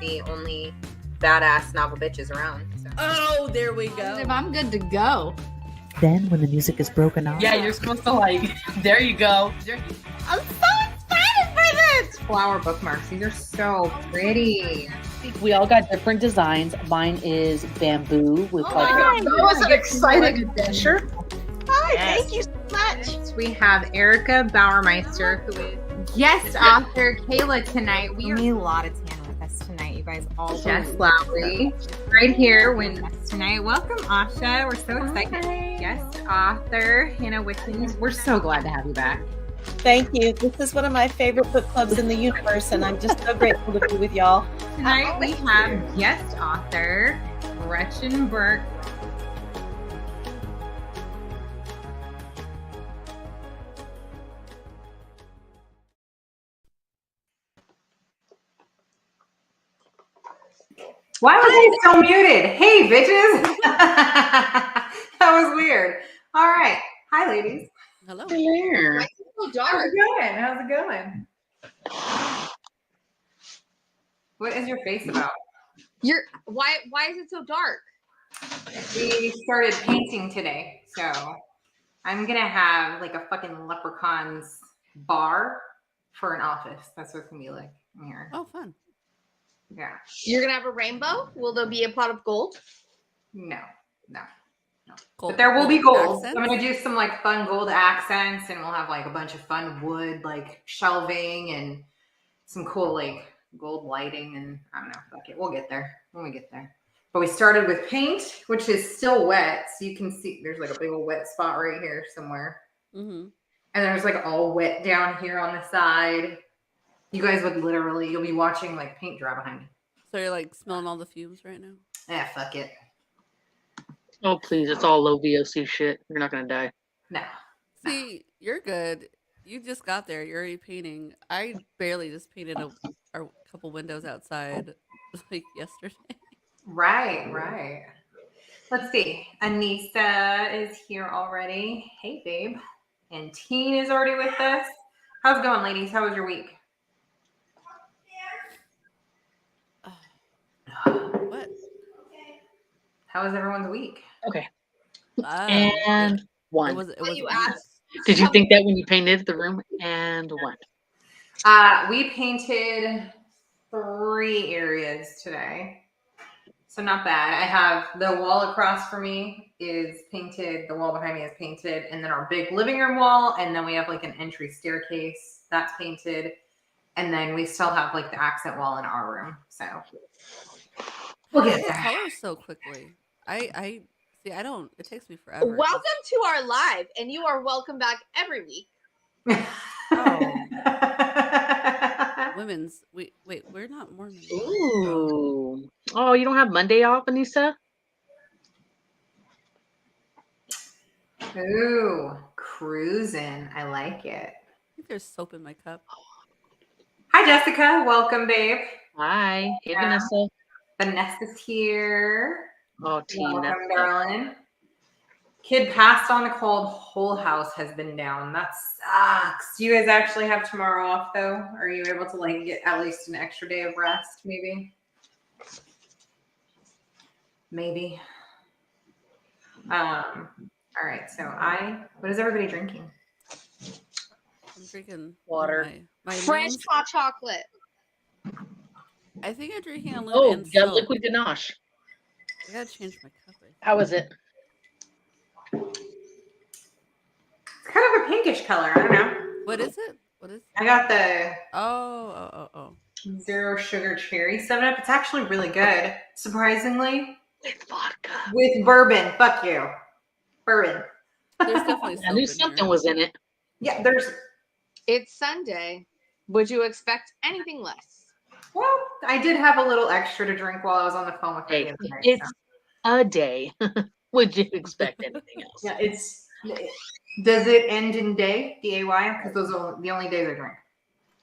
the only badass novel bitches around. So. Oh, there we go. I'm good to go. Then, when the music is broken off, Yeah, you're supposed to like. There you go. I'm so excited for this! Flower bookmarks. These are so pretty. we all got different designs. Mine is bamboo with That was an exciting adventure. Hi, thank you so much. We have Erica Bauermeister, who is guest author Kayla tonight. We are a lot of tan with us tonight, you guys. All Jess Lowry, right here with us tonight. Welcome, Asha. We're so excited. Hi. Guest author Henna Wickens. We're so glad to have you back. Thank you. This is one of my favorite book clubs in the universe, and I'm just so grateful to be with y'all. Tonight we have guest author Gretchen Burke. Why was he so muted? Hey, bitches. That was weird. All right. Hi, ladies. Hello. Why is it so dark? How's it going? How's it going? What is your face about? Why is it so dark? We started painting today, so I'm gonna have like a fucking leprechaun's bar for an office. That's what it's gonna be like in here. Oh, fun. Yeah. You're gonna have a rainbow? Will there be a pot of gold? No. Gold, But there will be gold. accents? I'm gonna do some like fun gold accents, and we'll have like a bunch of fun wood like shelving and some cool like gold lighting, and I don't know. Fuck it, we'll get there when we get there. But we started with paint, which is still wet, so you can see there's like a big old wet spot right here somewhere, Mm-hmm. and there's like all wet down here on the side. You guys would literally, you'll be watching like paint dry behind you. So you're like smelling all the fumes right now? Yeah, fuck it. oh please, it's all low VOC shit. You're not gonna die. No. See, you're good. You just got there. You're already painting. I barely just painted a couple windows outside like yesterday. Right. Let's see. Anissa is here already. Hey, babe. And Teen is already with us. How's it going, ladies? How was your week? What? How was everyone's week? Okay. Wow. And one. It was You asked. Did you think that when you painted the room? And one. We painted 3 areas today. So not bad. I have the wall across from me is painted. The wall behind me is painted. And then our big living room wall. And then we have like an entry staircase that's painted. And then we still have like the accent wall in our room. So we'll get It there. colors so quickly. I see. I don't. It takes me forever. Welcome to our live, and you are welcome back every week. Women's. Wait. We're not Mormon. Ooh. Oh, you don't have Monday off, Anissa? Ooh, cruising. I like it. I think there's soap in my cup. Hi, Jessica. Welcome, babe. Hi. Hey, Yeah. Vanessa. Vanessa's here. Oh, Tina. Welcome, darling. Kid passed on a cold. Whole house has been down. That sucks. Do you guys actually have tomorrow off, though? Are you able to like get at least an extra day of rest, maybe? Maybe. All right. So what is everybody drinking? I'm drinking Water. My Fresh Loons. hot chocolate. I think I'm drinking a Loon Oh, and you got soap. liquid ganache. I gotta change my cup. How is it? It's kind of a pinkish color. I don't know. What is it? What is? I got the Oh. zero sugar cherry 7-Up. It's actually really good, surprisingly. With vodka. With bourbon. Fuck you. Bourbon. There's definitely. I knew soap in something here. was in it. Yeah, there's. It's Sunday. Would you expect anything less? Well, I did have a little extra to drink while I was on the phone with her the Hey, other night. it's a day. Would you expect anything else? Yeah, does it end in day? D-A-Y? Because those are the only days I drink.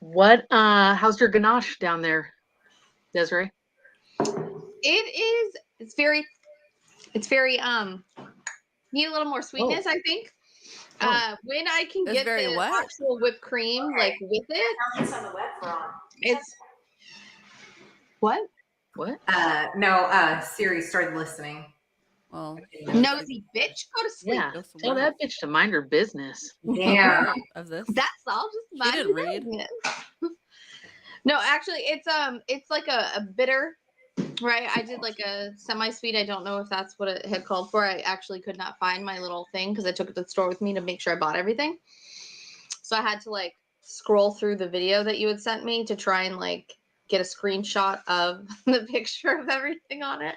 What? How's your ganache down there, Desiree? It's very need a little more sweetness, I think. When I can It's get very the wet? actual whipped cream like with it. It's on the web for on. It's what? What? No, Siri started listening. Well, Nosy bitch, go to sleep. Yeah. go Tell somewhere. that bitch to mind her business. Damn. Of this. That's all. Just She mind didn't your read. business. No, actually, it's like a bitter, right? I did like a semi-sweet. I don't know if that's what it had called for. I actually could not find my little thing because I took it to the store with me to make sure I bought everything. So I had to like scroll through the video that you had sent me to try and like get a screenshot of the picture of everything on it.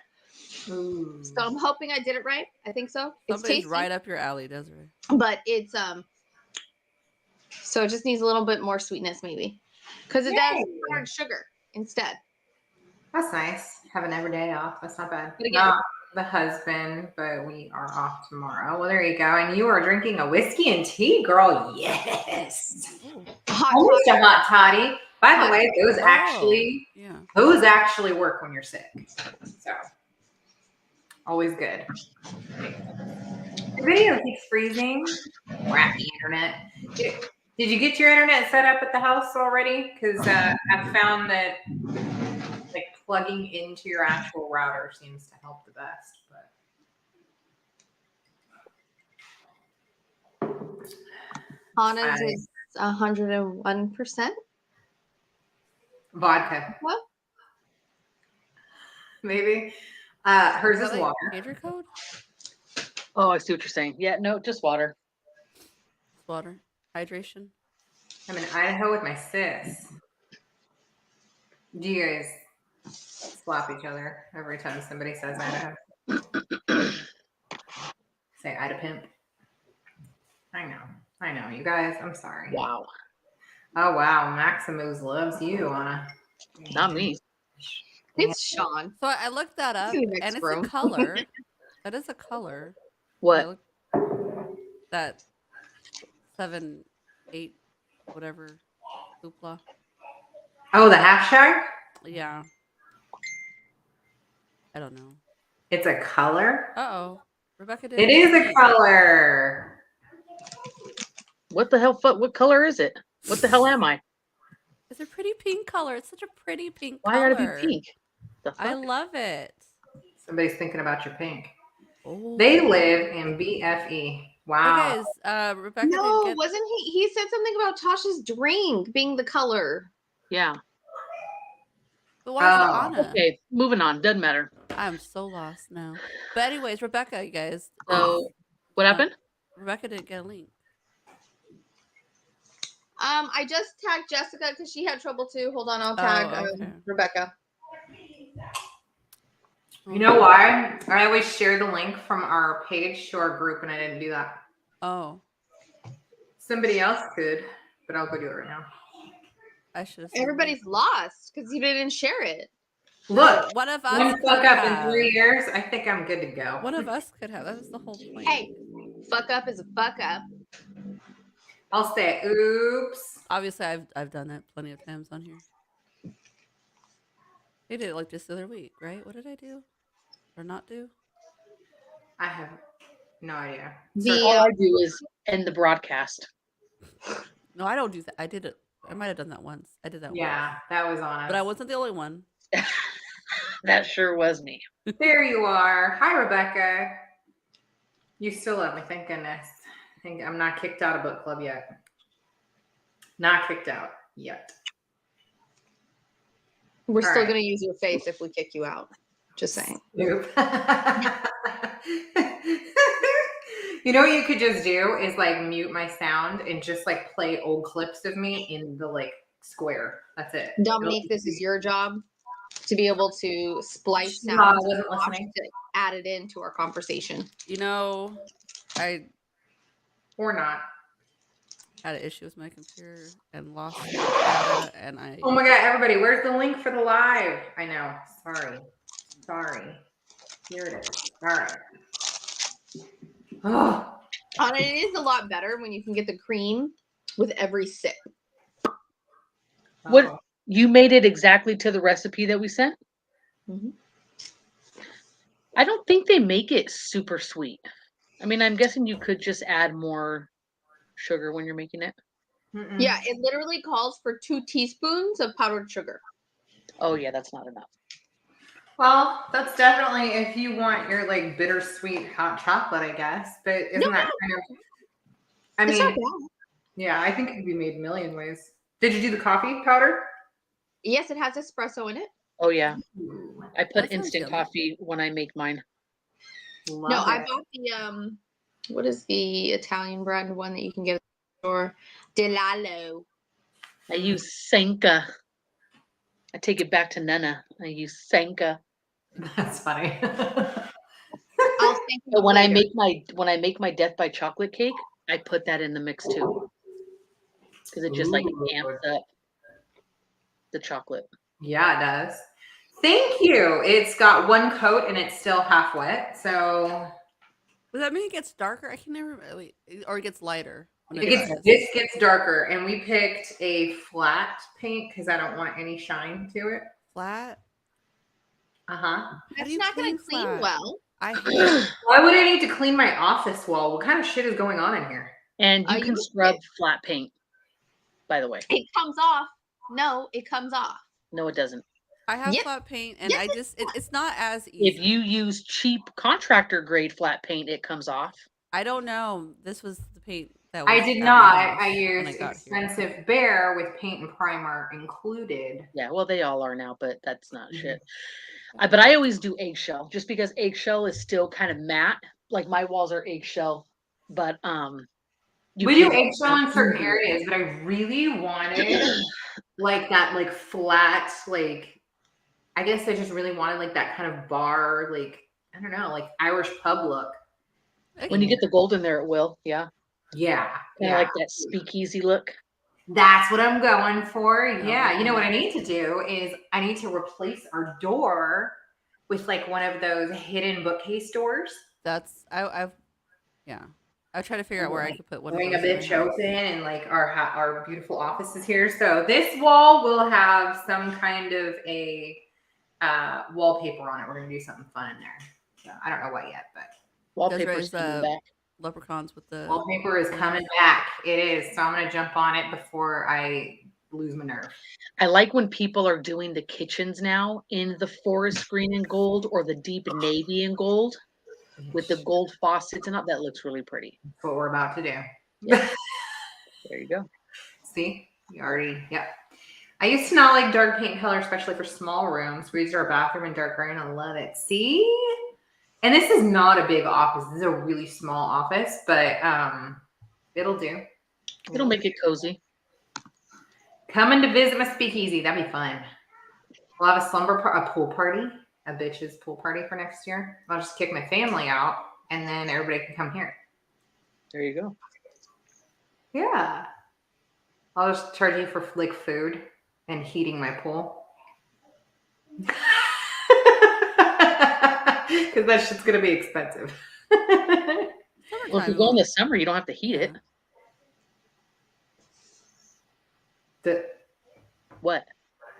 Ooh. So I'm hoping I did it right. I think so. It's Somebody's tasty, right up your alley, Desiree. but it's so it just needs a little bit more sweetness maybe because it does Yay. powdered sugar instead. That's nice. Have an everyday off. That's not bad. But again- Not the husband, but we are off tomorrow. Well, there you go. And you are drinking a whiskey and tea, girl. Yes. Ooh. Hot Almost a hot toddy. By the Hot way, those Yeah. actually work when you're sick. So always good. The video keeps freezing. Crappy internet. Did you get your internet set up at the house already? Because I've found that like plugging into your actual router seems to help the best. But Anna's is 101%. vodka, What? maybe. Hers is like water. pantry code? Oh, I see what you're saying. Yeah, no, just water. It's water. Hydration. I'm in Idaho with my sis. Do you guys slap each other every time somebody says Idaho? Say Ida pimp. I know, you guys. I'm sorry. Wow. Oh wow, Maximus loves you, Anna. Not me. It's Sean. So I looked that up, In the next and it's room. a color. That is a color. I What? looked that 7, 8, whatever, hoopla. Oh, the half shark? Yeah. I don't know. It's a color? Uh-oh. Rebecca did It is a color. What the hell? What color is it? What the hell am I? It's a pretty pink color. It's such a pretty pink Why color. gotta be pink? The fuck? I love it. Somebody's thinking about your pink. Oh. They live in BFE. Wow. Hey guys, Rebecca No, did get... wasn't he? He said something about Tasha's drink being the color. Yeah. But why is it Oh. Anna? Okay, moving on. Doesn't matter. I'm so lost now. But anyways, Rebecca, you guys. So, what happened? Rebecca didn't get a link. I just tagged Jessica because she had trouble too. Hold on, I'll tag okay. Rebecca. You know why? I always share the link from our page to our group, and I didn't do that. Oh, Somebody else could, but I'll go do it right now. I should have. Everybody's lost because you didn't share it. Look, one of us one could fuck up have. in 3 years. I think I'm good to go. One of us could have. That was the whole point. Hey, fuck up is a fuck up. I'll say, oops. Obviously, I've done that plenty of times on here. I did it like just the other week, right? What did I do or not do? I have no idea. All I do is end the broadcast. No, I don't do that. I did it. I might have done that once. I did that once. Yeah, that was on us. But I wasn't the only one. That sure was me. There you are. Hi, Rebecca. You still love me, thank goodness. I think I'm not kicked out of book club yet. Not kicked out yet. We're All still right. gonna use your face if we kick you out. Just saying. Nope. You know what you could just do is like mute my sound and just like play old clips of me in the like square. That's it. Dominique, this is your job to be able to splice No, I sounds wasn't listening. to add it into our conversation. You know, I Or not. had an issue with my computer and lost data, and I. Oh my god, everybody, where's the link for the live? I know. Sorry. Here it is. All right. Oh. And it is a lot better when you can get the cream with every sip. What you made it exactly to the recipe that we sent? Mm-hmm. I don't think they make it super sweet. I mean, I'm guessing you could just add more sugar when you're making it. Mm-mm. Yeah, it literally calls for 2 teaspoons of powdered sugar. Oh yeah, that's not enough. Well, that's definitely if you want your like bittersweet hot chocolate, I guess. But isn't No, that no, kind of? I it's not mean, bad. yeah, I think it could be made a million ways. Did you do the coffee powder? Yes, it has espresso in it. Oh yeah, Ooh, I put That sounds instant yummy. coffee when I make mine. love No, I it. bought the what is the Italian brand one that you can get at the store? Delalo. I use Senka. I take it back to Henna. I use Senka. That's funny. I'll think But when later. I make my death by chocolate cake, I put that in the mix too because it just like Ooh. amps up the chocolate. Yeah, it does. Thank you. It's got one coat and it's still half wet, so Does that mean it gets darker? I can never really, or it gets lighter when it it gets dries. this gets darker. And we picked a flat paint because I don't want any shine to it. Flat. Uh-huh. How do That's you not going clean to clean flat? well. I hate. Why would I need to clean my office wall? What kind of shit is going on in here? And you can You- scrub flat paint, by the way. It comes off. No, it comes off. No, it doesn't. I have Yep. flat paint, and Yes, I it just it's not as easy. If you use cheap contractor grade flat paint, it comes off. I don't know. This was the paint that was I did at my not. house I when used got here. expensive Bear with paint and primer included. Yeah, well, they all are now, but that's not Mhm. shit. But I always do eggshell just because eggshell is still kind of matte. Like my walls are eggshell, but you We do can eggshell in certain areas, but I really wanted like that, like flat, like I guess I just really wanted like that kind of bar, like I don't know, like Irish pub look. When you get the gold in there, it will. Yeah, Yeah, kind of yeah. like that speakeasy look. That's what I'm going for. Oh, Yeah. You know what I yeah. need to do is I need to replace our door with like one of those hidden bookcase doors. That's I've yeah. I try to figure out where I could put one of Doing a those in my bitch house. open and like our beautiful office is here. So this wall will have some kind of a wallpaper on it. We're gonna do something fun in there. So I don't know what yet, but Wallpaper's Desiree's coming back. leprechauns with the wallpaper is coming back. It is. So I'm gonna jump on it before I lose my nerve. I like when people are doing the kitchens now in the forest green and gold or the deep navy and gold with the gold faucets and all. That looks really pretty. That's what we're about to do. Yeah. There you go. See, you already, yep. I used to not like dark paint color, especially for small rooms. We used our bathroom in dark gray and I love it. See? And this is not a big office. This is a really small office, but it'll do. It'll make it cozy. Coming to visit my speakeasy. That'd be fun. We'll have a pool party, a bitch's pool party for next year. I'll just kick my family out and then everybody can come here. There you go. Yeah. I'll just charge you for like food and heating my pool. Because that shit's going to be expensive. Well, if you go in the summer, you don't have to heat it. What?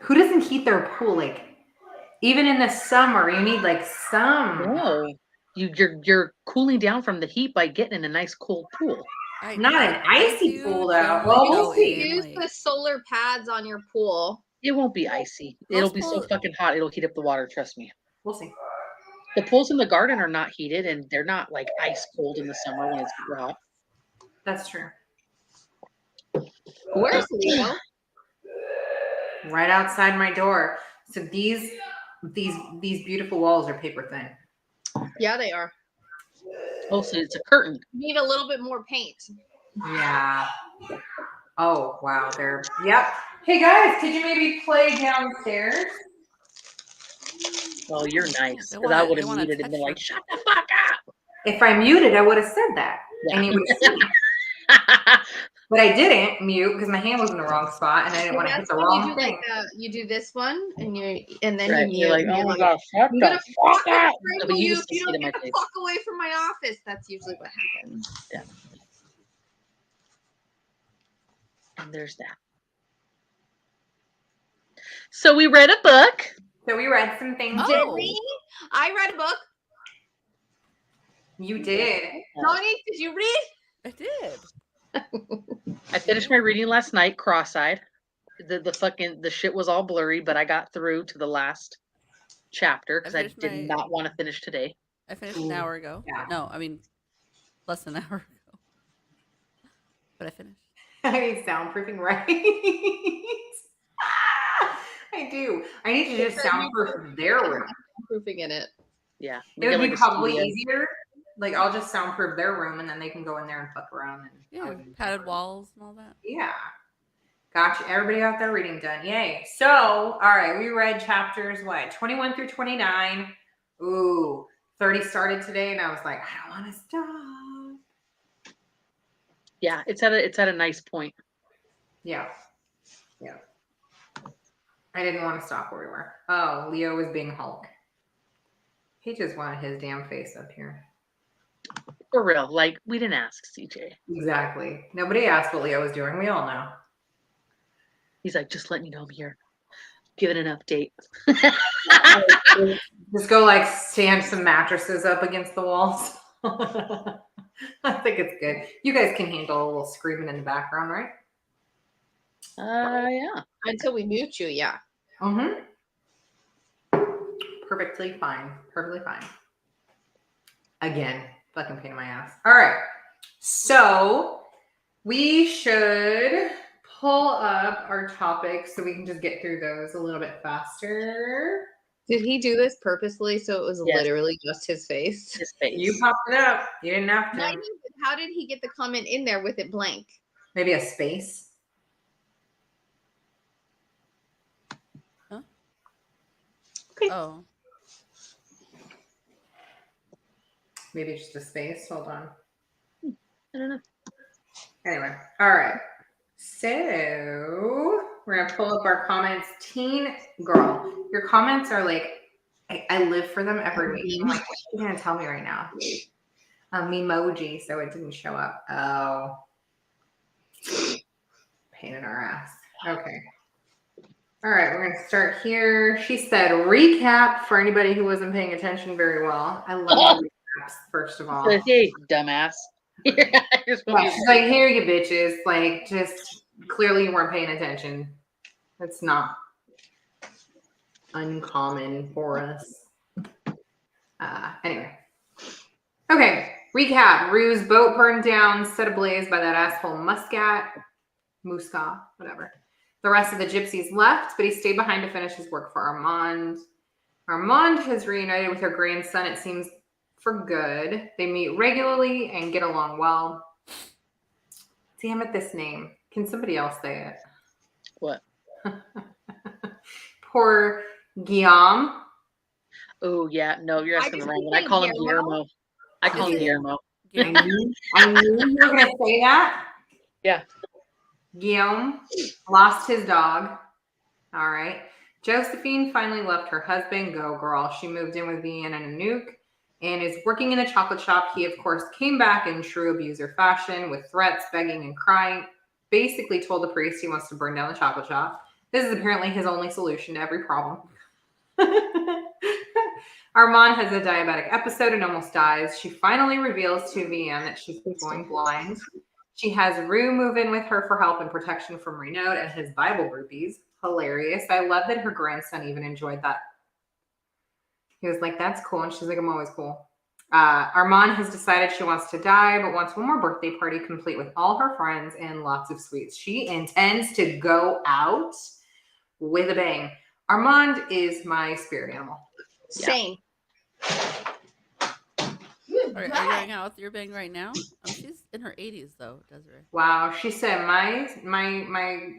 Who doesn't heat their pool? Like, even in the summer, you need like some. No. You're cooling down from the heat by getting in a nice cold pool. Not an icy pool, though. generally Well, go we'll see. in, Use like- the solar pads on your pool. It won't be icy. Most It'll be so pools- fucking hot. It'll heat up the water. Trust me. We'll see. The pools in the garden are not heated, and they're not like ice cold in the summer when it's super hot. That's true. Where's Leo? Right outside my door. So these beautiful walls are paper thin. Yeah, they are. Oh, so it's a curtain. You need a little bit more paint. Yeah. Oh wow. Yep. Hey guys, could you maybe play downstairs? Oh, you're nice. They Because I wanna- would they have wanna muted and been touch like, her. shut the fuck up. If I muted, I would have said that. Yeah. And you would have seen. But I didn't mute because my hand was in the wrong spot and I didn't want to hit That's the when wrong you do thing. you do this one and then Right. you mute. You're like, and oh you're my like, gosh, shut I'm the gonna fuck fucking up. No, strangle but you you just if you sit don't in my get the face. fuck away from my office. That's usually what happens. And there's that. So we read a book. So we read some things. Oh. Did we? I read a book. You did. Tony, did you read? I did. I finished my reading last night, cross-eyed. The shit was all blurry, but I got through to the last chapter because I finished did my- not want to finish today. I finished an hour ago. Yeah. No, I mean less than an hour ago. But I finished. I need soundproofing right. I do. I need to just soundproof their room. Proofing in it. Yeah. It would like be a probably studio. easier. Like I'll just soundproof their room and then they can go in there and fuck around. And I Yeah, would- padded walls and all that. Yeah. Gotcha. Everybody out there reading done. Yay. So, all right. We read chapters, 21 through 29. Ooh, 30 started today. And I was like, I don't want to stop. Yeah, it's at a nice point. Yeah. Yeah. I didn't want to stop where we were. Oh, Leo was being Hulk. He just wanted his damn face up here. For real. Like, we didn't ask CJ. Exactly. Nobody asked what Leo was doing. We all know. He's like, just letting you know I'm here. Giving an update. Just go like stand some mattresses up against the walls. I think it's good. You guys can handle a little screaming in the background, right? Yeah. Until we mute you, yeah. Mm-hmm. Perfectly fine. Perfectly fine. Again, fucking pain in my ass. All right. So we should pull up our topics so we can just get through those a little bit faster. Did he do this purposely so it was Yes. literally just his face? His face. You popped it up. You didn't have I to. knew, but how did he get the comment in there with it blank? Maybe a space. Huh? Okay. Oh. Maybe just a space. Hold on. I don't know. Anyway, all right. So we're gonna pull up our comments. Teen girl, your comments are like I live for them every week. I'm like, what are you gonna tell me right now? Memoji, so it didn't show up. Oh, pain in our ass. Okay. All right, we're gonna start here. She said recap for anybody who wasn't paying attention very well. I love recaps, first of all. Hey, dumbass. Yeah, she's like, here you bitches. Like, just clearly you weren't paying attention. That's not uncommon for us. Anyway. Okay, recap. Rue's boat burned down, set ablaze by that asshole Muska, whatever. The rest of the gypsies left, but he stayed behind to finish his work for Armand. Armand has reunited with her grandson, it seems, for good. They meet regularly and get along well. Damn it, this name. Can somebody else say it? What? Poor Guillaume. Oh, yeah. No, you're asking the just wrong one. say I call him Guillermo. Guillermo. I call him Is it- Guillermo. I knew you were going to say that. Yeah. Guillaume lost his dog. All right. Josephine finally left her husband. Go, girl. She moved in with Vian and Anouk and is working in a chocolate shop. He, of course, came back in true abuser fashion with threats, begging, and crying. Basically told the priest he wants to burn down the chocolate shop. This is apparently his only solution to every problem. Armand has a diabetic episode and almost dies. She finally reveals to Vian that she's going blind. She has Rue move in with her for help and protection from Renaud and his Bible groupies. Hilarious. I love that her grandson even enjoyed that. He was like, that's cool. And she's like, I'm always cool. Armand has decided she wants to die, but wants one more birthday party complete with all her friends and lots of sweets. She intends to go out with a bang. Armand is my spirit animal. Same. Are you going out with your bang right now? She's in her 80s though, Desiree. Wow. She said my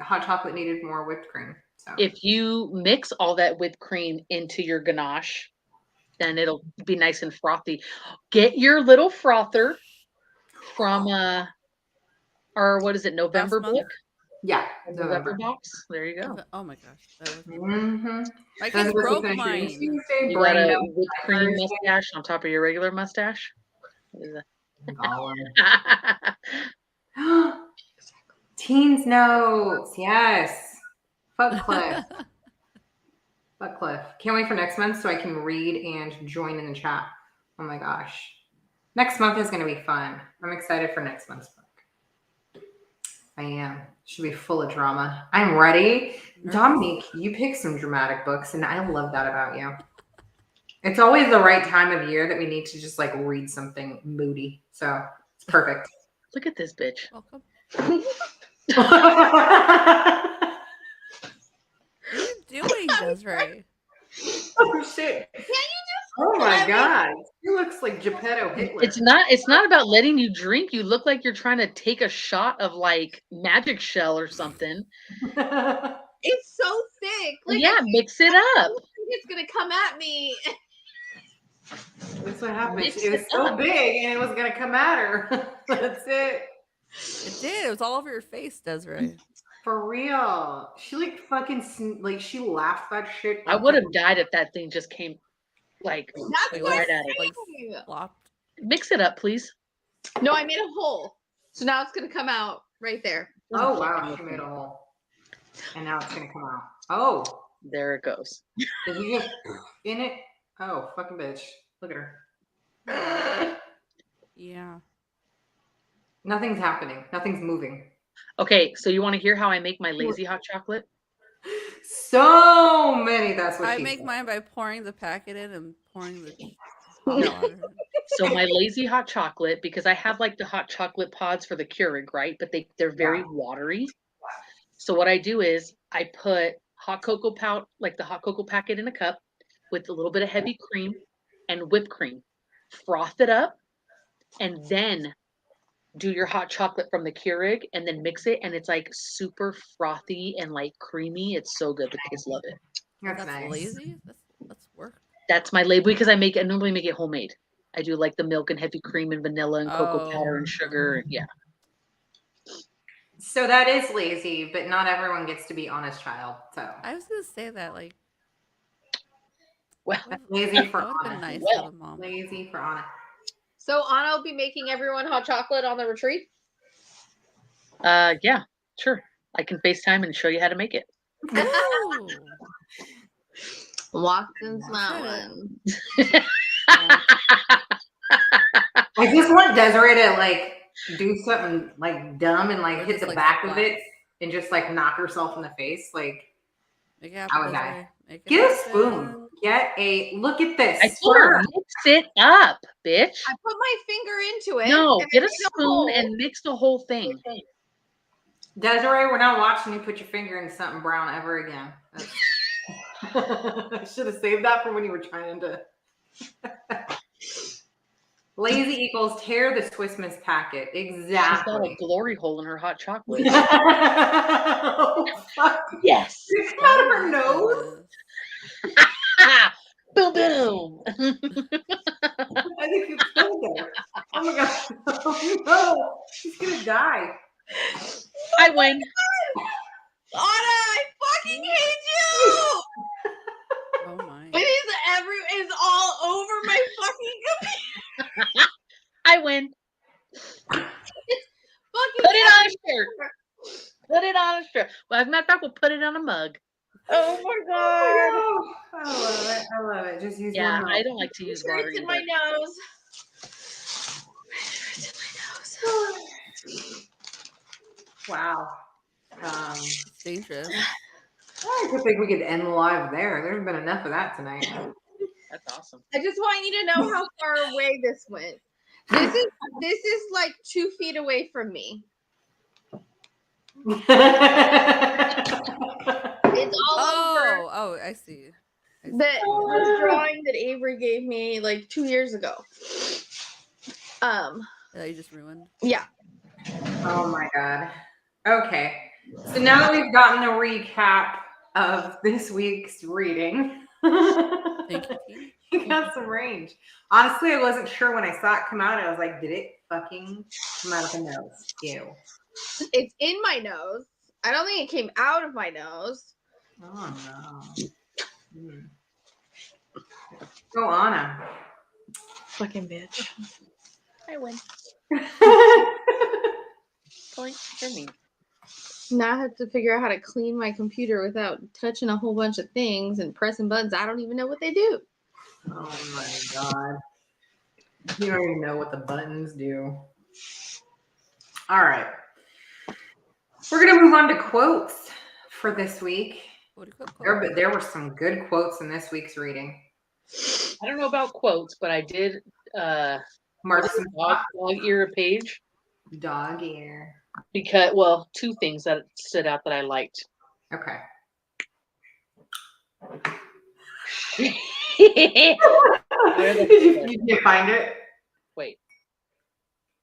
hot chocolate needed more whipped cream. So If you mix all that whipped cream into your ganache, then it'll be nice and frothy. Get your little frother from or what is it, November Last month? book? yeah, November box. There you go. Oh my gosh. That was Mm-hmm. I just broke mine. Tuesday, You got brain a dump whipped cream Thursday. mustache on top of your regular mustache. What is Teens notes, yes. Fuck Cliff. Fuck Cliff. Can't wait for next month so I can read and join in the chat. Oh my gosh. Next month is going to be fun. I'm excited for next month's book. I am. Should be full of drama. I'm ready. Dominique, you pick some dramatic books, and I love that about you. It's always the right time of year that we need to just like read something moody. So it's perfect. Look at this bitch. Welcome. Oh What are you doing, Desiree? shit. Can you just Oh my let me- god. He looks like Geppetto Hitler. It's not about letting you drink. You look like you're trying to take a shot of like magic shell or something. It's so thick. Like, Yeah, mix it up. I think it's gonna come at me. That's what happened. Mix It was it so up. big and it was gonna come at her. That's it. It did. It was all over your face, Desiree. For real. She like fucking like she laughed that shit. I would have died if that thing just came like That's Wait, what right I'm at it. Like saying. flopped. Mix it up, please. No, I made a hole. So now it's gonna come out right there. Oh wow, she made a hole. And now it's gonna come out. Oh, There it goes. did you just in it? Oh, fucking bitch. Look at her. Yeah. Nothing's happening. Nothing's moving. Okay, so you want to hear how I make my lazy hot chocolate? So many. That's what I she make said. mine by pouring the packet in and pouring the hot water in. So my lazy hot chocolate, because I have like the hot chocolate pods for the Keurig, right? But they're very watery. So what I do is I put hot cocoa like the hot cocoa packet in a cup with a little bit of heavy cream and whipped cream. Froth it up and then do your hot chocolate from the Keurig and then mix it, and it's like super frothy and like creamy. It's so good. The kids love it. That's That's nice. lazy. That's work. That's my label because I normally make it homemade. I do like the milk and heavy cream and vanilla and cocoa powder and sugar. Yeah. So that is lazy, but not everyone gets to be honest child. So I was gonna say that like Well, that lazy for would have been Anna. nice Well, to have a mom. Lazy for Anna. So Anna will be making everyone hot chocolate on the retreat. yeah, sure. I can FaceTime and show you how to make it. Ooh. Walked and smiling. I just want Desiree to like do something like dumb and like Or hit just, the like, back of splat. it and just like knock herself in the face. Like Make it I happen, would die. Desiree. Make it get a happen. spoon. Get a look at this. I told her, mix it up, bitch. I put my finger into it. No, and get I a made spoon hole. and mix the whole thing. Desiree, we're not watching you put your finger in something brown ever again. I should have saved that for when you were trying to. Lazy equals tear the Swiss Miss packet. She's got a Exactly. glory hole in her hot chocolate. Oh, fuck. Yes. Did it come out of Oh her my nose? goodness. Boom, boom. I think you killed her. Oh my god. Oh no. She's gonna die. I win. Anna, I fucking hate you. Oh my. It's all over my fucking computer. I win. Fucking Put it on a shirt. Put it on a shirt. Well, as a matter of fact, we'll put it on a mug. Oh my Oh god. my god. I love it. I love it. Just use Yeah, one I mouth. don't like to use Sure, water it's in either. my nose. It's in my nose. Wow. It's dangerous. I could think we could end the live there. There's been enough of that tonight. That's awesome. I just want you to know how far away this went. This is like 2 feet away from me. It's all over Oh, I see. the drawing that Avery gave me like 2 years ago. That you just ruined. Yeah. Oh my god. Okay. So now that we've gotten a recap of this week's reading, Thank you, Tina. you got some range. Honestly, I wasn't sure when I saw it come out. I was like, did it fucking come out of the nose? Ew. It's in my nose. I don't think it came out of my nose. Oh no. Go Anna. Fucking bitch. I win. Point for me. Now I have to figure out how to clean my computer without touching a whole bunch of things and pressing buttons. I don't even know what they do. Oh my god. You don't even know what the buttons do. All right. We're going to move on to quotes for this week. What do you call it? There were some good quotes in this week's reading. I don't know about quotes, but I did Mark some dog ear a page dog ear. because, well, two things that stood out that I liked. Okay. Did you find it? Wait.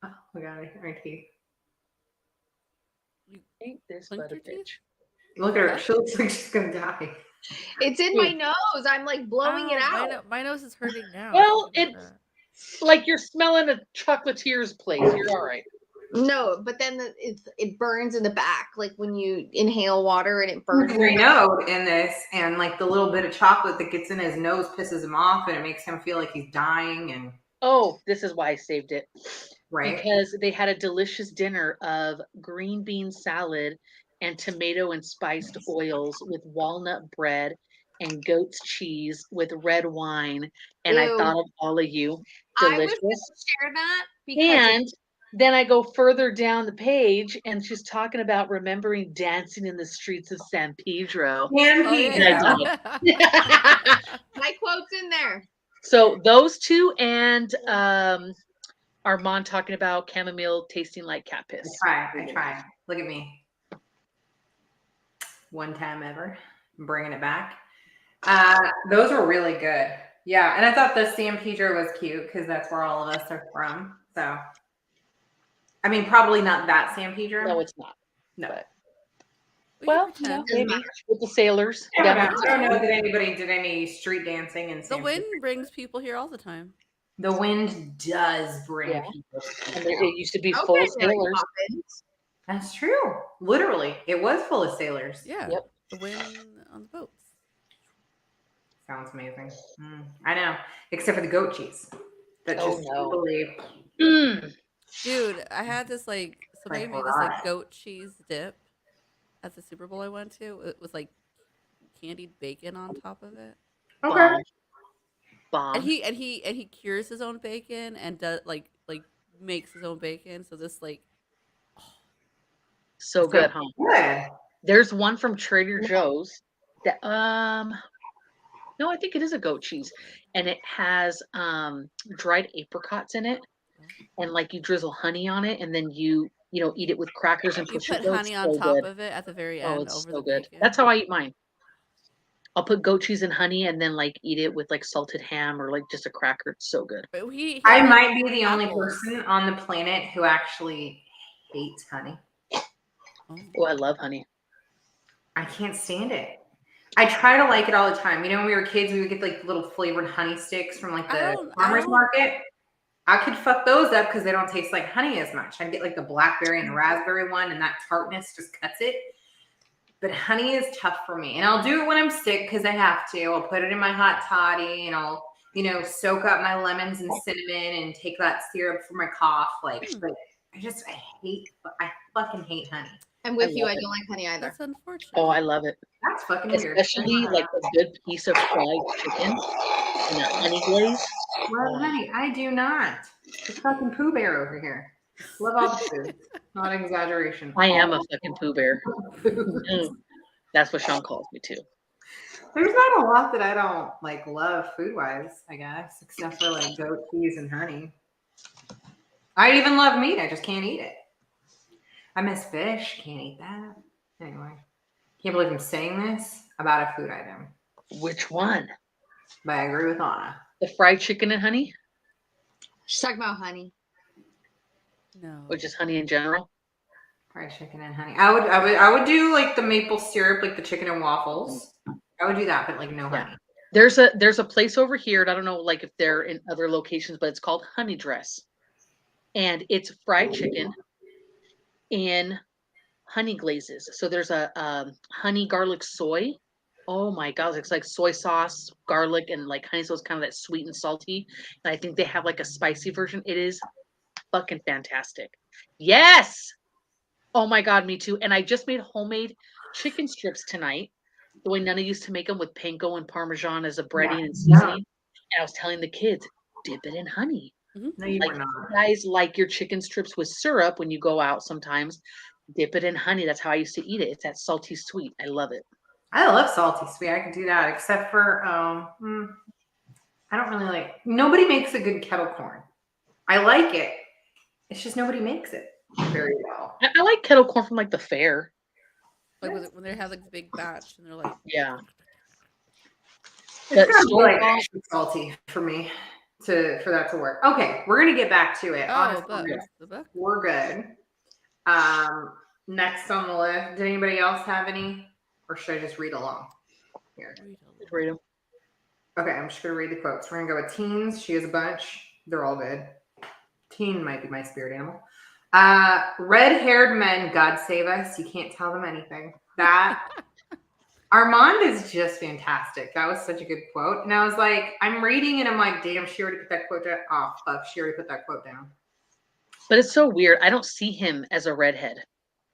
Oh, we got it. My teeth. Ain't this Clinked but a your teeth? bitch? Look at her. She looks like she's gonna die. It's in my nose. I'm like blowing it Ow, out. My nose is hurting now. Well, thinking about it's like you're smelling a chocolatier's place. You're all right. No, but then it burns in the back, like when you inhale water and it burns. Renaud in this, and like the little bit of chocolate that gets in his nose pisses him off, and it makes him feel like he's dying. And Oh, this is why I saved it. right, Because they had a delicious dinner of green bean salad and tomato and spiced oils with walnut bread and goat's cheese with red wine. And I Ew. thought of all of you. I was Delicious. going to share that because And then I go further down the page and she's talking about remembering dancing in the streets of San Pedro. San Oh, Pedro. yeah. my quote's in there. So those two and Armand talking about chamomile tasting like cat piss. I tried. Look at me. One time ever. I'm bringing it back. Those were really good. Yeah, and I thought the San Pedro was cute because that's where all of us are from. So, I mean, probably not that San Pedro. No, it's not. No. But, We well, can pretend. maybe with the sailors. I don't know. Definitely. I don't know that anybody did any street dancing in The San wind Pedro. brings people here all the time. The wind does bring Yeah. people. And it used to be Okay, full of Mary sailors. Poppins. That's true. Literally, it was full of sailors. Yeah. Yep. The wind on the boats. Sounds amazing. I know, except for the goat cheese. That Oh, just no. totally. Dude, I had this like somebody Like made this what? like goat cheese dip at the Super Bowl I went to. It was like candied bacon on top of it. Okay. Bomb. And he cures his own bacon and does like makes his own bacon. So this like So good, huh? Good. There's one from Trader Joe's that no, I think it is a goat cheese. And it has dried apricots in it. And like you drizzle honey on it and then you eat it with crackers and you prosciutto. put honey It's on so top good. of it at the very Oh, end it's over so the good. bacon. That's how I eat mine. I'll put goat cheese and honey and then like eat it with like salted ham or like just a cracker. It's so good. But he I had, might be the only apples. person on the planet who actually hates honey. Oh. Oh, I love honey. I can't stand it. I try to like it all the time. You know, when we were kids, we would get like little flavored honey sticks from like the farmer's market. I could fuck those up because they don't taste like honey as much. I'd get like the blackberry and the raspberry one, and that tartness just cuts it. But honey is tough for me. And I'll do it when I'm sick because I have to. I'll put it in my hot toddy and I'll, soak up my lemons and cinnamon and take that syrup for my cough. Like, but I fucking hate honey. I'm with I you. love I it. don't like honey either. That's unfortunate. Oh, I love it. That's fucking weird. Especially like a good piece of fried chicken and a honey glaze. Love honey. I do not. It's fucking Pooh Bear over here. Love all the food. Not an exaggeration. I am a fucking Pooh Bear. That's what Sean calls me too. There's not a lot that I don't like love food wise, I guess, except for like goat cheese and honey. I even love meat. I just can't eat it. I miss fish. Can't eat that. Anyway, can't believe I'm saying this about a food item, Which one? but I agree with Anna. The fried chicken and honey, She's talking about honey. No. or just honey in general? Fried chicken and honey. I would do like the maple syrup, like the chicken and waffles. I would do that, but like no Yeah. honey. There's a place over here, and I don't know like if they're in other locations, but it's called Honey Dress. And it's fried chicken in honey glazes. So there's a honey garlic soy. Oh my god, it's like soy sauce, garlic, and like honey, so it's kind of that sweet and salty. And I think they have like a spicy version. It is fucking fantastic. Yes. Oh my god, me too. And I just made homemade chicken strips tonight, the way Nana used to make them with panko and parmesan as a breading and seasoning. And I was telling the kids, dip it in honey. No, you Like were not. you guys like your chicken strips with syrup when you go out sometimes. Dip it in honey. That's how I used to eat it. It's that salty sweet. I love it. I love salty sweet. I can do that, except for I I don't really like. Nobody makes a good kettle corn. I like it. It's just nobody makes it very well. I like kettle corn from like the fair. Like when they have like the big batch and they're like, Yeah. It's But gotta be store like bought, extra salty for me for that to work. Okay, we're gonna get back to it. oh, Honestly, but the book. we're good. Next on the list. Did anybody else have any, or should I just read along here? read 'em. Okay, I'm just gonna read the quotes. We're gonna go with teens. She has a bunch. They're all good. Teen might be my spirit animal. Red-haired men, God save us. You can't tell them anything. That Armand is just fantastic. That was such a good quote. And I was like, I'm reading and I'm like, damn, she already put that quote down. Oh, fuck, she already put that quote down. But it's so weird. I don't see him as a redhead.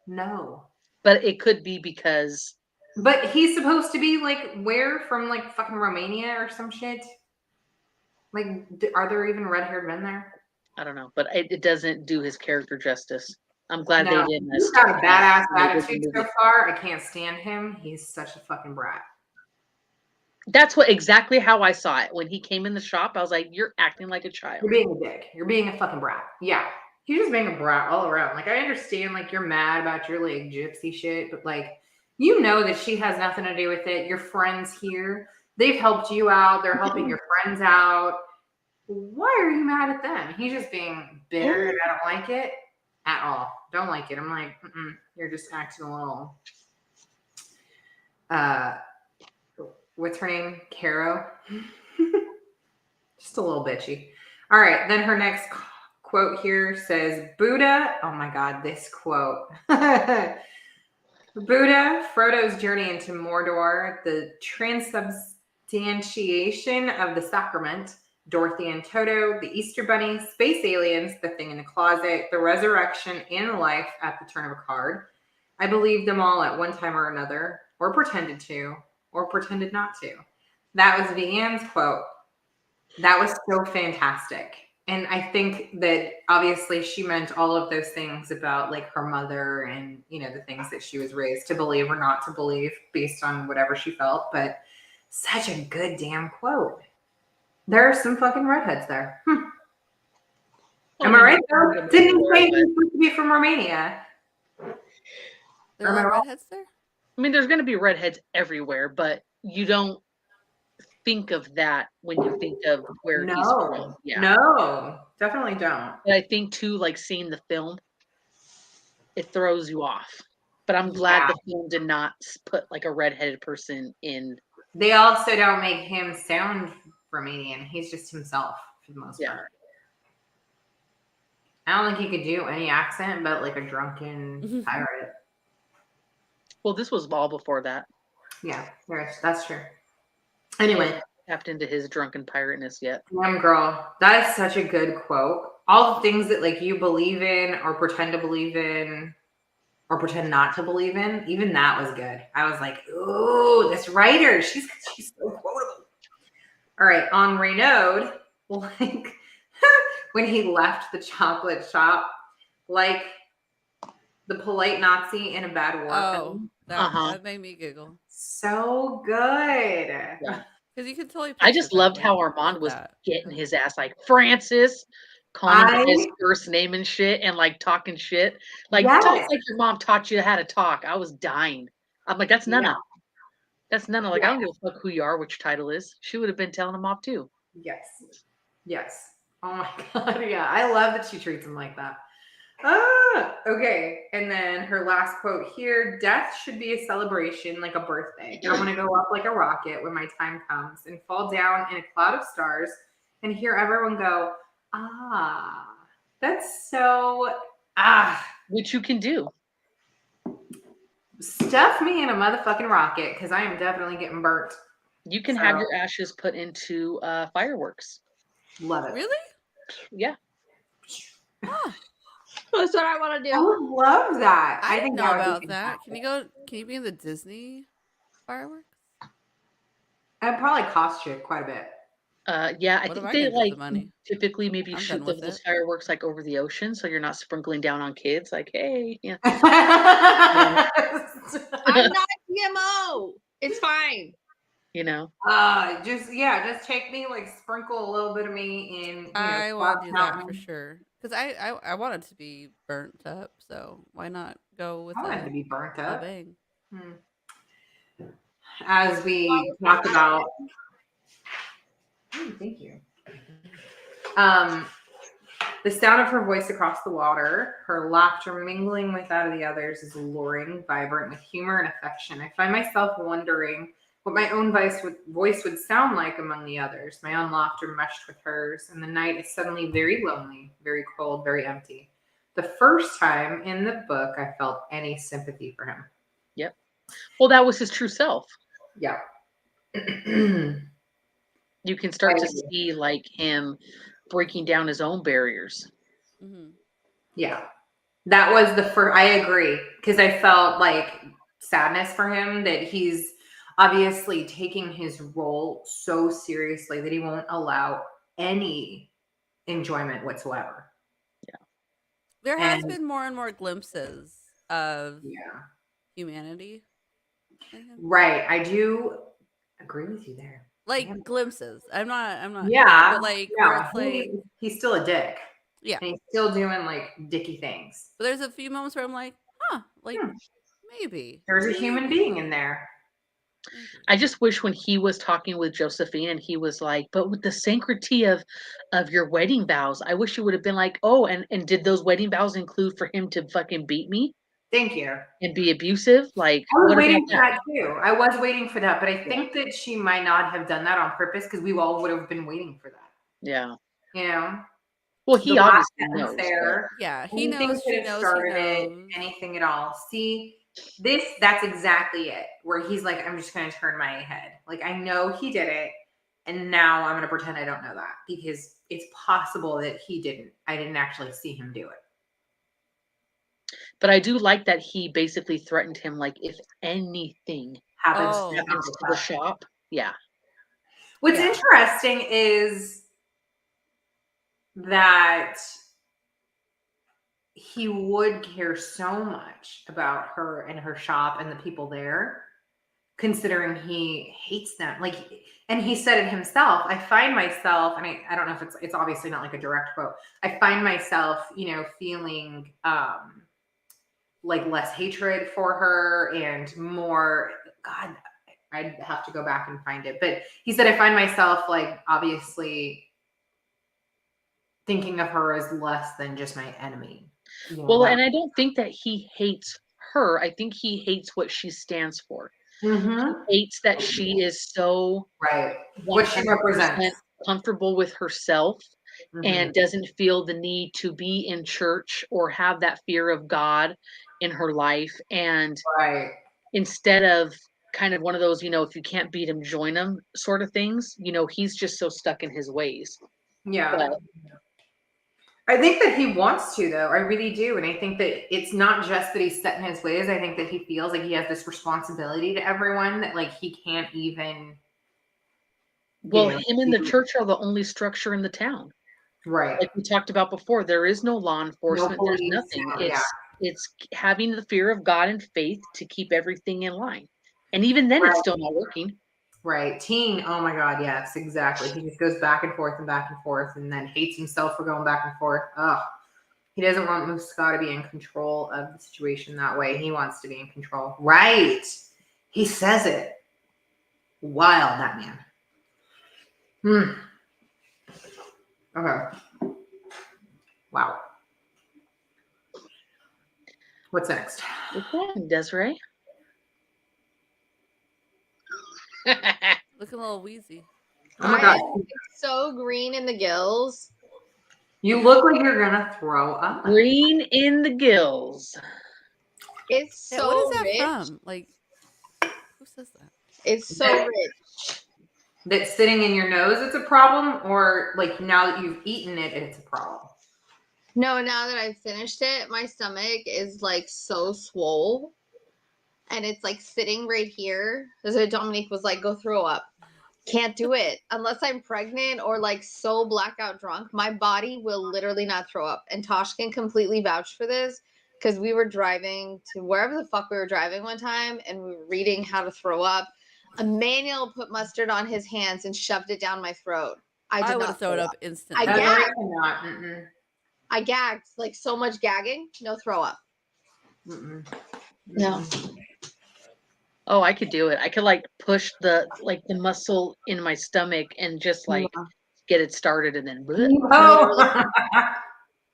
No. But it could be because. But he's supposed to be like where from like fucking Romania or some shit. Like, are there even red-haired men there? I don't know, but it doesn't do his character justice. I'm glad No, they didn't. he's got a badass when they did the attitude so movie. far. I can't stand him. He's such a fucking brat. That's what exactly how I saw it. When he came in the shop, I was like, you're acting like a child. You're being a dick. You're being a fucking brat. Yeah. He's just being a brat all around. Like, I understand, like, you're mad about your, like, gypsy shit, but, like, you know that she has nothing to do with it. Your friends here, they've helped you out. They're helping your friends out. Why are you mad at them? He's just being bitter, and I don't like it at all. Don't like it. I'm like, you're just acting a little. What's her name? Caro. Just a little bitchy. All right. Then her next quote here says, Buddha. Oh my God, this quote. Buddha, Frodo's journey into Mordor, the transubstantiation of the sacrament, Dorothy and Toto, the Easter Bunny, space aliens, the thing in the closet, the resurrection, and life at the turn of a card. I believed them all at one time or another, or pretended to, or pretended not to. That was Vianne's quote. That was so fantastic. And I think that obviously she meant all of those things about like her mother and, you know, the things that she was raised to believe or not to believe based on whatever she felt. But such a good damn quote. There are some fucking redheads there. Am I right though? Didn't say he was supposed to be from Romania. There are redheads there? I mean, there's going to be redheads everywhere, but you don't think of that when you think of where he's from. Yeah. No, definitely don't. But I think too, like seeing the film, it throws you off. But I'm glad the film did not put like a redheaded person in. They also don't make him sound Romanian. He's just himself for the most part. I don't think he could do any accent, but like a drunken pirate. Well, this was all before that. Yeah, that's true. Anyway, tapped into his drunken pirateness yet. Damn girl, that is such a good quote. All the things that like you believe in or pretend to believe in or pretend not to believe in, even that was good. I was like, ooh, this writer, she's so quotable. All right, on Renaud, like when he left the chocolate shop, like the polite Nazi in a bad war film. That made me giggle. So good. Yeah. Because you could totally. I just loved how Armand was getting his ass like Francis, calling him his first name and shit, and like talking shit. Like talk like your mom taught you how to talk. I was dying. I'm like, that's Nana. That's Nana. Like I don't give a fuck who you are, which your title is. She would have been telling him off too. Yes. Oh my God. Yeah. I love that she treats him like that. Okay. And then her last quote here, death should be a celebration like a birthday. I want to go up like a rocket when my time comes and fall down in a cloud of stars and hear everyone go, that's so, which you can do. Stuff me in a motherfucking rocket because I am definitely getting burnt. You can have your ashes put into fireworks. Love it. Really? Yeah. That's what I want to do. I would love that. I think know about that. Can you be in the Disney fireworks? It probably cost you quite a bit. Yeah, I think they like money? typipally maybe shoot those fireworks like over the ocean, so you're not sprinkling down on kids. Like, hey, yeah. I'm not GMO. It's fine. you know? Just take me, like sprinkle a little bit of me in, I Splash want to do that for Mountain. sure because I want it to be burnt up. So why not go with I want it to be burnt a up. bang? Hmm. As we talked about, thank you. The sound of her voice across the water, her laughter mingling with that of the others, is alluring, vibrant with humor and affection. I find myself wondering what my own voice would sound like among the others, my own laughter meshed with hers, and the night is suddenly very lonely, very cold, very empty. The first time in the book I felt any sympathy for him. Yep. Well, that was his true self. Yeah. You can start to see like him breaking down his own barriers. Mm-hmm. Yeah. That was the first, I agree, because I felt like sadness for him that he's obviously taking his role so seriously that he won't allow any enjoyment whatsoever. There has And been more and more glimpses of yeah, humanity in him. right. I do agree with you there. Like glimpses. I'm not Yeah, but like where it's like he's still a dick. yeah. And he's still doing like dicky things. But there's a few moments where I'm like, like Hmm. maybe. There's a human being in there. Maybe. I just wish when he was talking with Josephine and he was like, but with the sanctity of your wedding vows, I wish you would have been like, oh, and did those wedding vows include for him to fucking beat me Thank you. and be abusive? Like, I was what waiting about for that too. I was waiting for that, but I Yeah. think that she might not have done that on purpose because we all would have been waiting for that. Yeah. You know, Well, he the last obviously sentence knows. there. Yeah, he Anything knows, could she have knows, he started it, knows. anything at all. See, that's exactly it. Where he's like, I'm just going to turn my head. Like, I know he did it, and now I'm going to pretend I don't know that because it's possible that he didn't. I didn't actually see him do it. But I do like that he basically threatened him, like, if anything Happens Oh. happens to the shop. Yeah. What's Yeah. interesting is that he would care so much about her and her shop and the people there, considering he hates them. Like, and he said it himself. I find myself, and I don't know if it's obviously not like a direct quote. I find myself, feeling like less hatred for her and more. God, I'd have to go back and find it. But he said, I find myself like obviously thinking of her as less than just my enemy. Well, and I don't think that he hates her. I think he hates what she stands for. Mm-hmm. He hates that she is so Right. What she represents. comfortable with herself Mm-hmm. and doesn't feel the need to be in church or have that fear of God in her life. And right. Instead of kind of one of those, if you can't beat him, join him sort of things, he's just so stuck in his ways. Yeah. But I think that he wants to, though. I really do. And I think that it's not just that he's set in his ways. I think that he feels like he has this responsibility to everyone that, like, he can't even. Well, him and the church are the only structure in the town. Right. Like we talked about before, there is no law enforcement. No police, there's nothing. yeah. It's having the fear of God and faith to keep everything in line. And even then, it's still not working. Right. Teen. Oh my God. Yes, exactly. He just goes back and forth and then hates himself for going back and forth. Oh, he doesn't want Muska to be in control of the situation that way. He wants to be in control. Right. He says it. Wild, that man. Okay. Wow. What's next? What's that, Desiree? Looking a little wheezy. Oh my God. It's so green in the gills. You look like you're gonna throw up. Green in the gills. It's so what is that rich. from? Like, who says that? It's so rich. That's sitting in your nose, it's a problem, or like now that you've eaten it, it's a problem. No, now that I've finished it, my stomach is like so swole. And it's like sitting right here. So Dominique was like, go throw up. Can't do it unless I'm pregnant or like so blackout drunk. My body will literally not throw up. And Tosh can completely vouch for this because we were driving to wherever the fuck we were driving one time and we were reading how to throw up. Emmanuel put mustard on his hands and shoved it down my throat. I did I would not have thrown throw up instantly. I Desiree gagged. cannot. Mm-mm. I gagged, like so much gagging, no throw up. Mm-mm. No. Oh, I could do it. I could like push the muscle in my stomach and just like No. get it started and then bleh. Oh.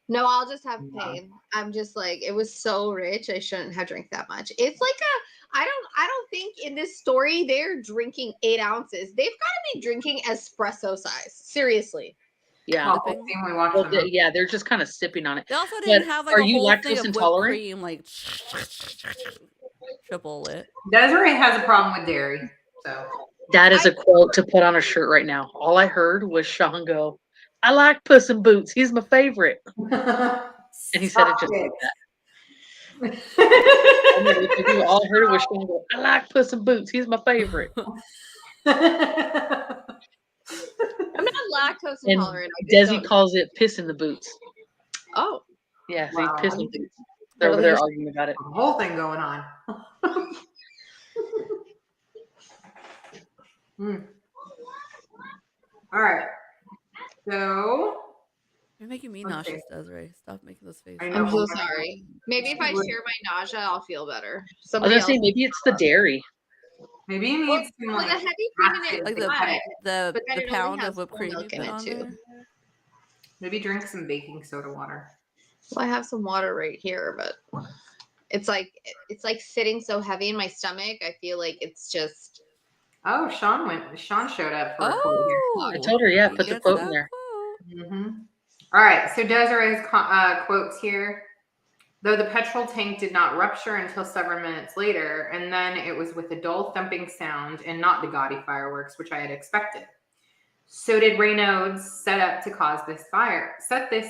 No, I'll just have pain. I'm just like, it was so rich. I shouldn't have drank that much. It's like I don't think in this story they're drinking 8 ounces. They've got to be drinking espresso size. Seriously. Yeah. Awful scene we watched Well, the movie. yeah, they're just kind of sipping on it. They also didn't But have like are a you whole thing lactose of whipped intolerant? cream, like triple it. Desiree has a problem with dairy, so That is a quote to put on a shirt right now. All I heard was Sean go, "I like Puss in Boots. He's my favorite." And he said it just like that. All I heard was Sean go, "I like Puss in Boots. He's my favorite." I'm not lactose And intolerant. I just Desi don't. calls it "piss in the boots." Oh, Yeah, see, Wow. piss in the boots. They're over there arguing about it. A whole thing going on. All right. So You're making me Okay. nauseous, Desiree. Stop making those faces. I know. I'm so sorry. Maybe if I share my nausea, I'll feel better. I was Somebody gonna else. say maybe it's the dairy. maybe you need some Well, like the heavy cream in it acid is Like to the cut fine, it. the but then the it only pound has of whipped whole cream you milk in put it on too. there. Maybe drink some baking soda water. Well, I have some water right here, but it's like sitting so heavy in my stomach. I feel like it's just. Oh, Sean showed up for a quote here. Oh, I told her, yeah, he put the gets quote in that there. quote. Mm-hmm. All right. So Desiree's quotes here. Though the petrol tank did not rupture until several minutes later, and then it was with a dull thumping sound and not the gaudy fireworks which I had expected. So did Reynolds set this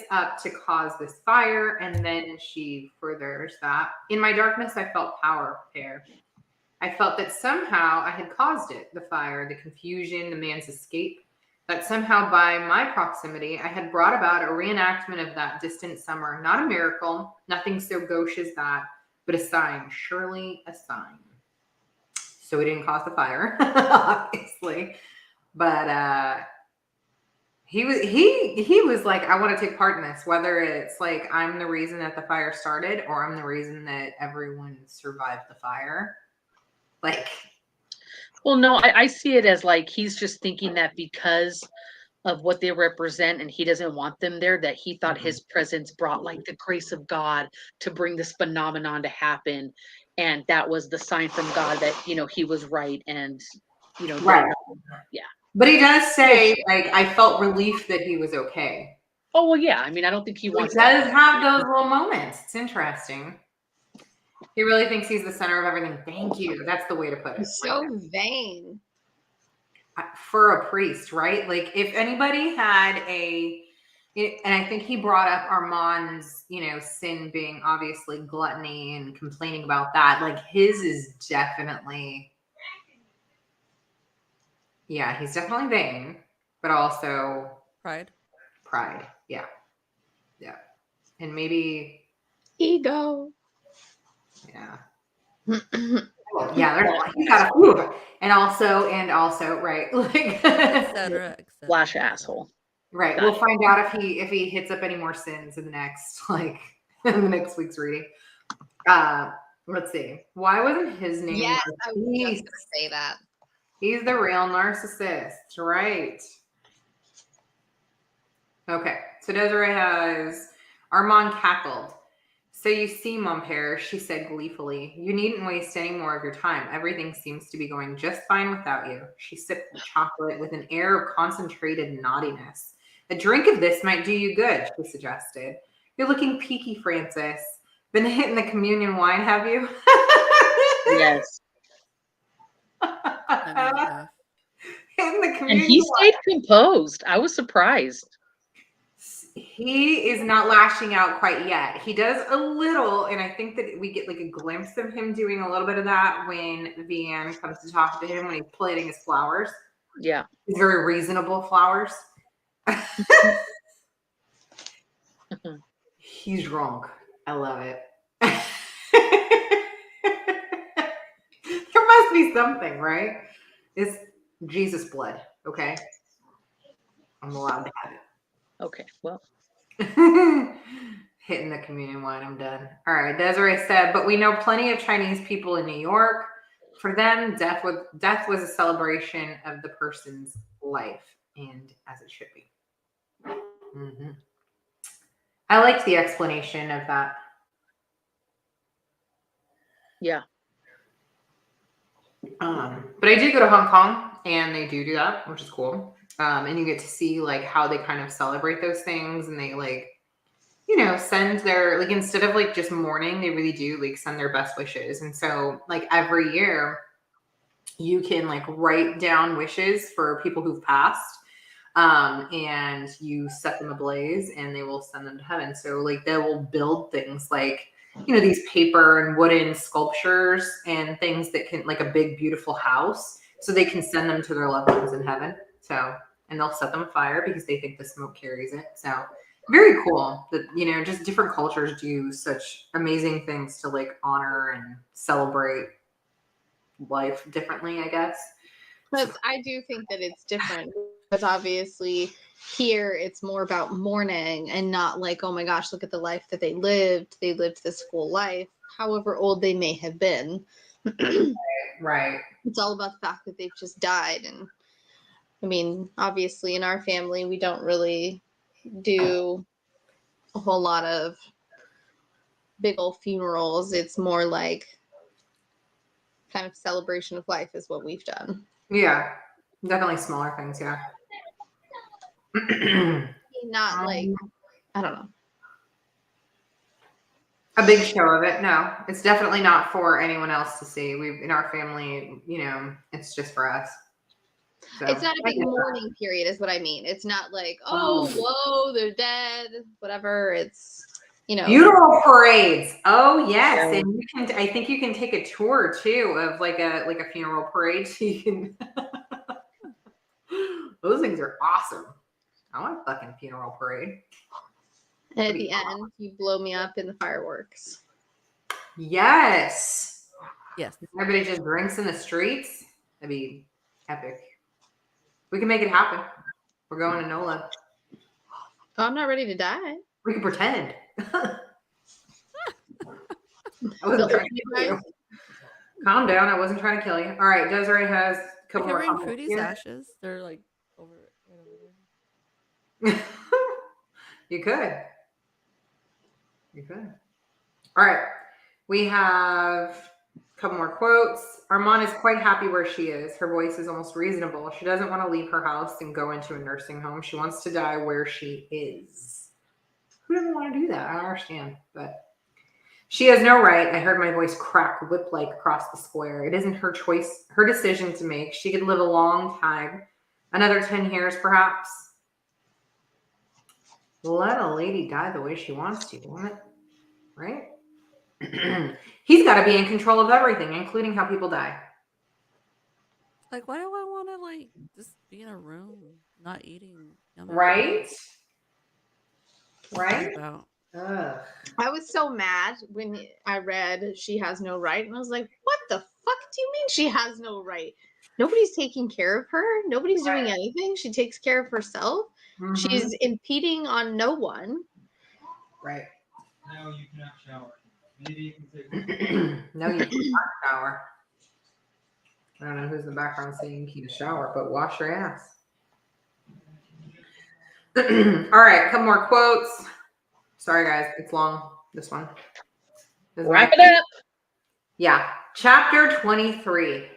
up to cause this fire, and then she furthers that. In my darkness, I felt power prepare. I felt that somehow I had caused it, the fire, the confusion, the man's escape, that somehow by my proximity, I had brought about a reenactment of that distant summer. Not a miracle, nothing so gauche as that, but a sign, surely a sign. So he didn't cause the fire, obviously. But he was like, I want to take part in this, whether it's like I'm the reason that the fire started or I'm the reason that everyone survived the fire. Like, Well, no, I see it as like he's just thinking that because of what they represent and he doesn't want them there, that he thought his presence brought like the grace of God to bring this phenomenon to happen. And that was the sign from God that, he was right. And, right. Yeah. But he does say, like, I felt relief that he was okay. Oh, well, yeah. I mean, I don't think he wants He does have those little moments. It's interesting. He really thinks he's the center of everything. Thank you. That's the way to put it. He's so vain. For a priest, right? Like, if anybody had and I think he brought up Armand's, sin being obviously gluttony and complaining about that. Like, his is definitely, yeah, he's definitely vain, but also Pride. Yeah. Yeah. And maybe Ego. yeah. Yeah, he's got a few. And also, right? Like, Etc. Flash asshole. Right. Gotcha. We'll find out if he hits up any more sins in the next in the next week's reading. Let's see. Why wasn't his name? Yes, I was just gonna say that. He's the real narcissist, right? Okay. So Desiree has Armand cackled. So you see, mon père, she said gleefully, you needn't waste any more of your time. Everything seems to be going just fine without you. She sipped the chocolate with an air of concentrated naughtiness. A drink of this might do you good, she suggested. You're looking peaky, Francis. Been hitting the communion wine, have you? Yes. Hitting the communion And he wine. stayed composed. I was surprised. He is not lashing out quite yet. He does a little, and I think that we get like a glimpse of him doing a little bit of that when Vianne comes to talk to him when he's plating his flowers. Yeah. His very reasonable flowers. He's drunk. I love it. There must be something, right? It's Jesus blood, okay? I'm allowed to have Okay, well, it. Hitting the communion wine, I'm done. All right, Desiree said, but we know plenty of Chinese people in New York. For them, death was a celebration of the person's life, and as it should be. Mm-hmm. I liked the explanation of that. yeah. But I did go to Hong Kong, and they do that, which is cool. And you get to see like how they kind of celebrate those things, and they like, send their like instead of like just mourning, they really do like send their best wishes. And so like every year, you can like write down wishes for people who've passed. And you set them ablaze and they will send them to heaven. So like they will build things like, these paper and wooden sculptures and things that can like a big, beautiful house. So they can send them to their loved ones in heaven. So, and they'll set them afire because they think the smoke carries it. So very cool that, just different cultures do such amazing things to like honor and celebrate life differently, I guess. But I do think that it's different because obviously here it's more about mourning and not like, oh my gosh, look at the life that they lived. They lived this full life, however old they may have been. Right. It's all about the fact that they've just died. And I mean, obviously in our family, we don't really do a whole lot of big old funerals. It's more like kind of celebration of life is what we've done. Yeah, definitely smaller things. Yeah. Not like, I don't know. A big show of it. No, it's definitely not for anyone else to see. We in our family, it's just for us. So, it's not a big mourning period, is what I mean. It's not like, oh, whoa, they're dead, whatever. It's, funeral parades. Oh yes, and you can. I think you can take a tour too of like a funeral parade. So you can. Those things are awesome. I want a fucking funeral parade. And at the end, you blow me up in the fireworks. Yes. Yes. Everybody just drinks in the streets. That'd be epic. We can make it happen. We're going to NOLA. Oh, I'm not ready to die. We can pretend. I wasn't trying to kill you. Calm down. I wasn't trying to kill you. All right. Desiree has a I couple can more bring comments Prudy's here. ashes. They're like right over there. You could. You could. All right. We have a couple more quotes. Armand is quite happy where she is. Her voice is almost reasonable. She doesn't want to leave her house and go into a nursing home. She wants to die where she is. Who doesn't want to do that? I don't understand. But she has no right. I heard my voice crack whip-like across the square. It isn't her choice, her decision to make. She could live a long time. Another 10 years, perhaps. Let a lady die the way she wants to, damn it. Right? He's got to be in control of everything, including how people die. Like, why do I want to like just be in a room not eating? Yummy Right? foods? Right? About? Ugh. I was so mad when I read she has no right. And I was like, what the fuck do you mean she has no right? Nobody's taking care of her. Nobody's doing anything. She takes care of herself. Mhm. She's impeding on no one. Right. No, you cannot shower. Maybe you can take No, you cannot shower. I don't know who's in the background saying you can shower, but wash your ass. All right, a couple more quotes. Sorry, guys, it's long. This one. Wrap it up. Yeah. Chapter 23.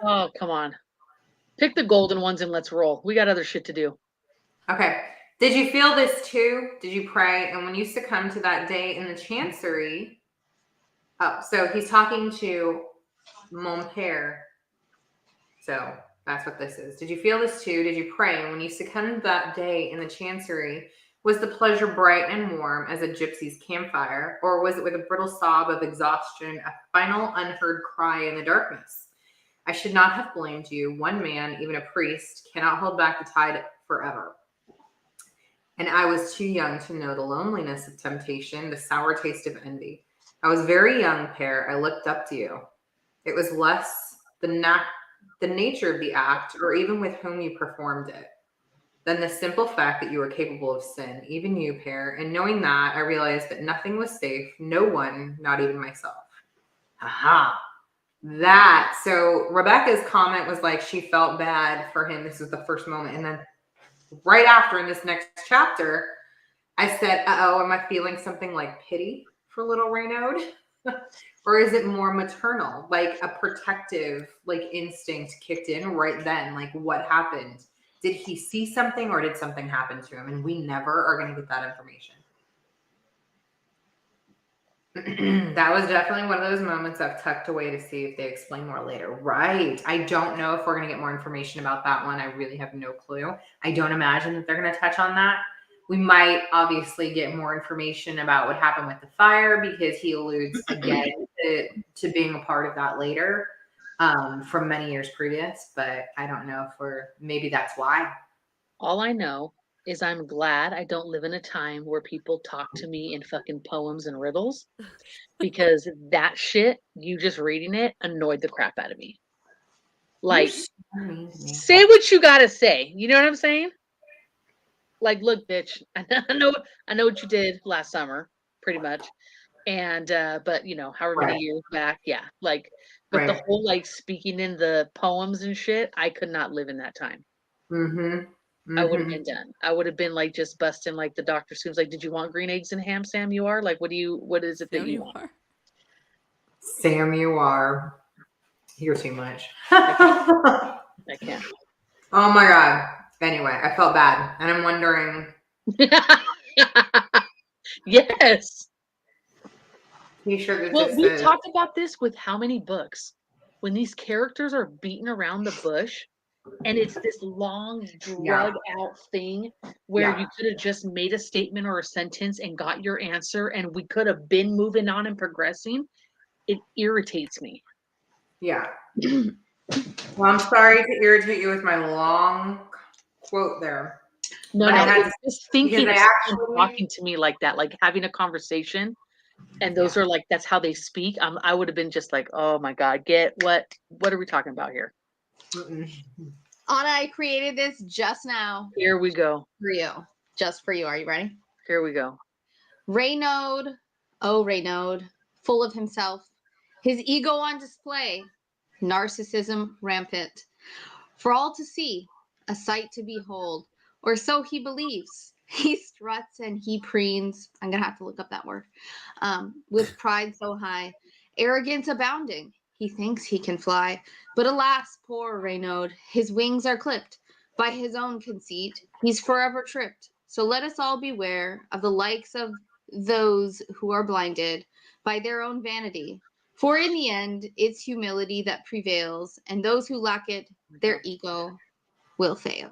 Oh, come on. Pick the golden ones and let's roll. We got other shit to do. Okay. Did you feel this too? Did you pray? And when you succumbed to that day in the chancery, so he's talking to Mon Père. So that's what this is. Did you feel this too? Did you pray? And when you succumbed that day in the chancery, was the pleasure bright and warm as a gypsy's campfire, or was it with a brittle sob of exhaustion, a final unheard cry in the darkness? I should not have blamed you. One man, even a priest, cannot hold back the tide forever. And I was too young to know the loneliness of temptation, the sour taste of envy. I was very young, Père. I looked up to you. It was less the the nature of the act or even with whom you performed it than the simple fact that you were capable of sin, even you, Pear. And knowing that, I realized that nothing was safe, no one, not even myself. Aha. That. So Rebecca's comment was like she felt bad for him. This was the first moment. And then right after in this next chapter, I said, uh-oh, am I feeling something like pity for little Raynaud? Or is it more maternal, like a protective like instinct kicked in right then? Like what happened? Did he see something or did something happen to him? And we never are going to get that information. That was definitely one of those moments I've tucked away to see if they explain more later. Right. I don't know if we're going to get more information about that one. I really have no clue. I don't imagine that they're going to touch on that. We might obviously get more information about what happened with the fire because he alludes again to being a part of that later from many years previous. But I don't know if maybe that's why. All I know is I'm glad I don't live in a time where people talk to me in fucking poems and riddles, because that shit, you just reading it, annoyed the crap out of me. Like, say what you gotta say. You know what I'm saying? Like, look, bitch, I know what you did last summer, pretty much. And but you know, however many years back, yeah. Like, but the whole like speaking in the poems and shit, I could not live in that time. I would have been done. I would have been like just busting like the Dr. Seuss, like, did you want green eggs and ham, Sam? You are? Like, what is it that you want? Sam, you are. You're too much. I can't. Oh my God. Anyway, I felt bad. And I'm wondering. Yes. T-shirt that Well, just we says, talked about this with how many books? When these characters are beating around the bush and it's this long, drug out thing where you could have just made a statement or a sentence and got your answer and we could have been moving on and progressing. It irritates me. Yeah. Well, I'm sorry to irritate you with my long quote there. No, but no, I had just thinking of actually talking to me like that, like having a conversation, and those are like, that's how they speak. I would have been just like, oh my God, what are we talking about here? Anna, I created this just now. Here we go. For you. Just for you. Are you ready? Here we go. Raynaud, oh Raynaud, full of himself, his ego on display, narcissism rampant. For all to see, a sight to behold, or so he believes. He struts and he preens. I'm going to have to look up that word. With pride so high, arrogance abounding. He thinks he can fly. But alas, poor Raynaud, his wings are clipped. By his own conceit, he's forever tripped. So let us all beware of the likes of those who are blinded by their own vanity. For in the end, it's humility that prevails, and those who lack it, their ego will fail.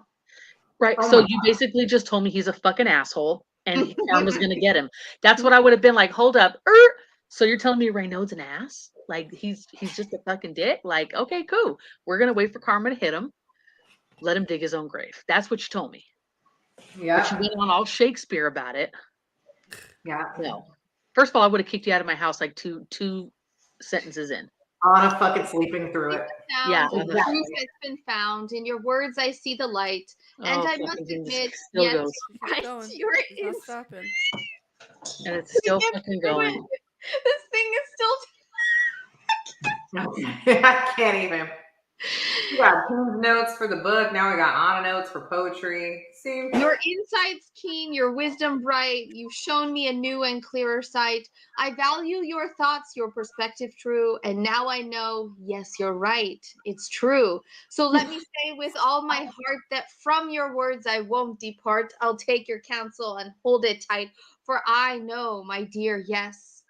Right. So you basically just told me he's a fucking asshole and karma's gonna get him. That's what I would have been like, hold up. So you're telling me Raynaud's an ass? Like he's just a fucking dick? Like, okay, cool. We're gonna wait for karma to hit him. Let him dig his own grave. That's what you told me. Yeah. But you went on all Shakespeare about it. Yeah. No. First of all, I would have kicked you out of my house like two sentences in. Anna fucking sleeping through it. Yeah, the truth has been found. In your words, I see the light. And I must admit, yes, right, you're Not stopping. And it's still fucking going. This thing is still. I can't even. We got Kim's notes for the book. Now we got Anna notes for poetry. See? Your insight's keen, your wisdom bright. You've shown me a new and clearer sight. I value your thoughts, your perspective true. And now I know, yes, you're right. It's true. So let me say with all my heart that from your words I won't depart. I'll take your counsel and hold it tight. For I know, my dear, yes,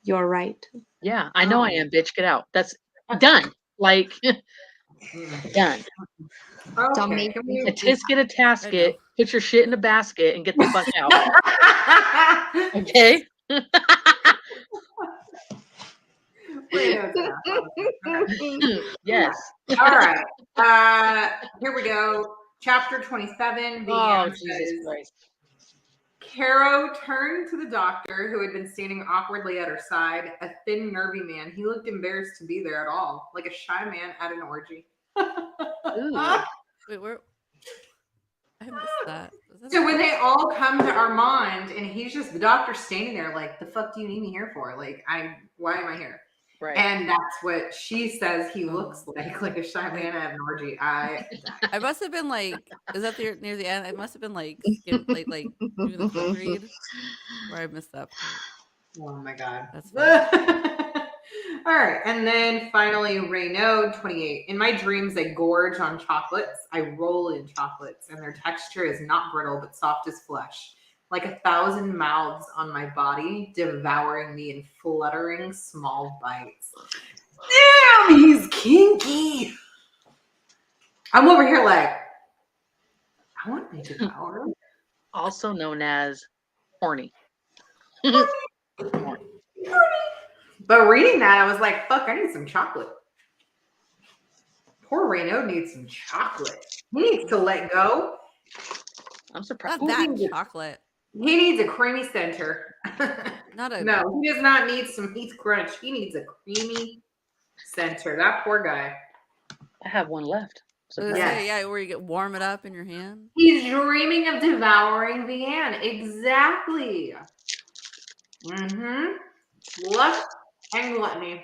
you're right. Yeah, I know I am, bitch. Get out. That's done. Like, done. Okay. A tisket, a tasket, put your shit in a basket and get the fuck out. Okay? Yes. All right. Here we go. Chapter 27. Jesus Christ. Caro turned to the doctor, who had been standing awkwardly at her side, a thin, nervy man. He looked embarrassed to be there at all, like a shy man at an orgy. Ooh. Wait, where? I missed that. Was that So a- when they all come to Armand and he's just the doctor standing there like, the fuck do you need me here for? Like, why am I here? Right. And that's what she says he Oh. looks like a shy man at an orgy. I I must have been like, is that near the end? I must have been like, doing the quick read where I missed that part. oh my god. That's fine. All right, and then finally Raynaud 28. In my dreams, I gorge on chocolates. I roll in chocolates, and their texture is not brittle but soft as flesh, like 1,000 mouths on my body, devouring me in fluttering small bites. Damn, he's kinky. I'm over here like, I want to be devoured. Also known as horny. But reading that, I was like, fuck, I need some chocolate. Poor Raynaud needs some chocolate. He needs to let go. I'm surprised. Not that Ooh. chocolate. He needs a creamy center. Not a. No, he does not need some Heath Crunch. He needs a creamy center. That poor guy. I have one left. I was gonna Yeah. say, yeah, where you get warm it up in your hand. He's dreaming of devouring Vianne. Exactly. Mm-hmm. Lust and gluttony.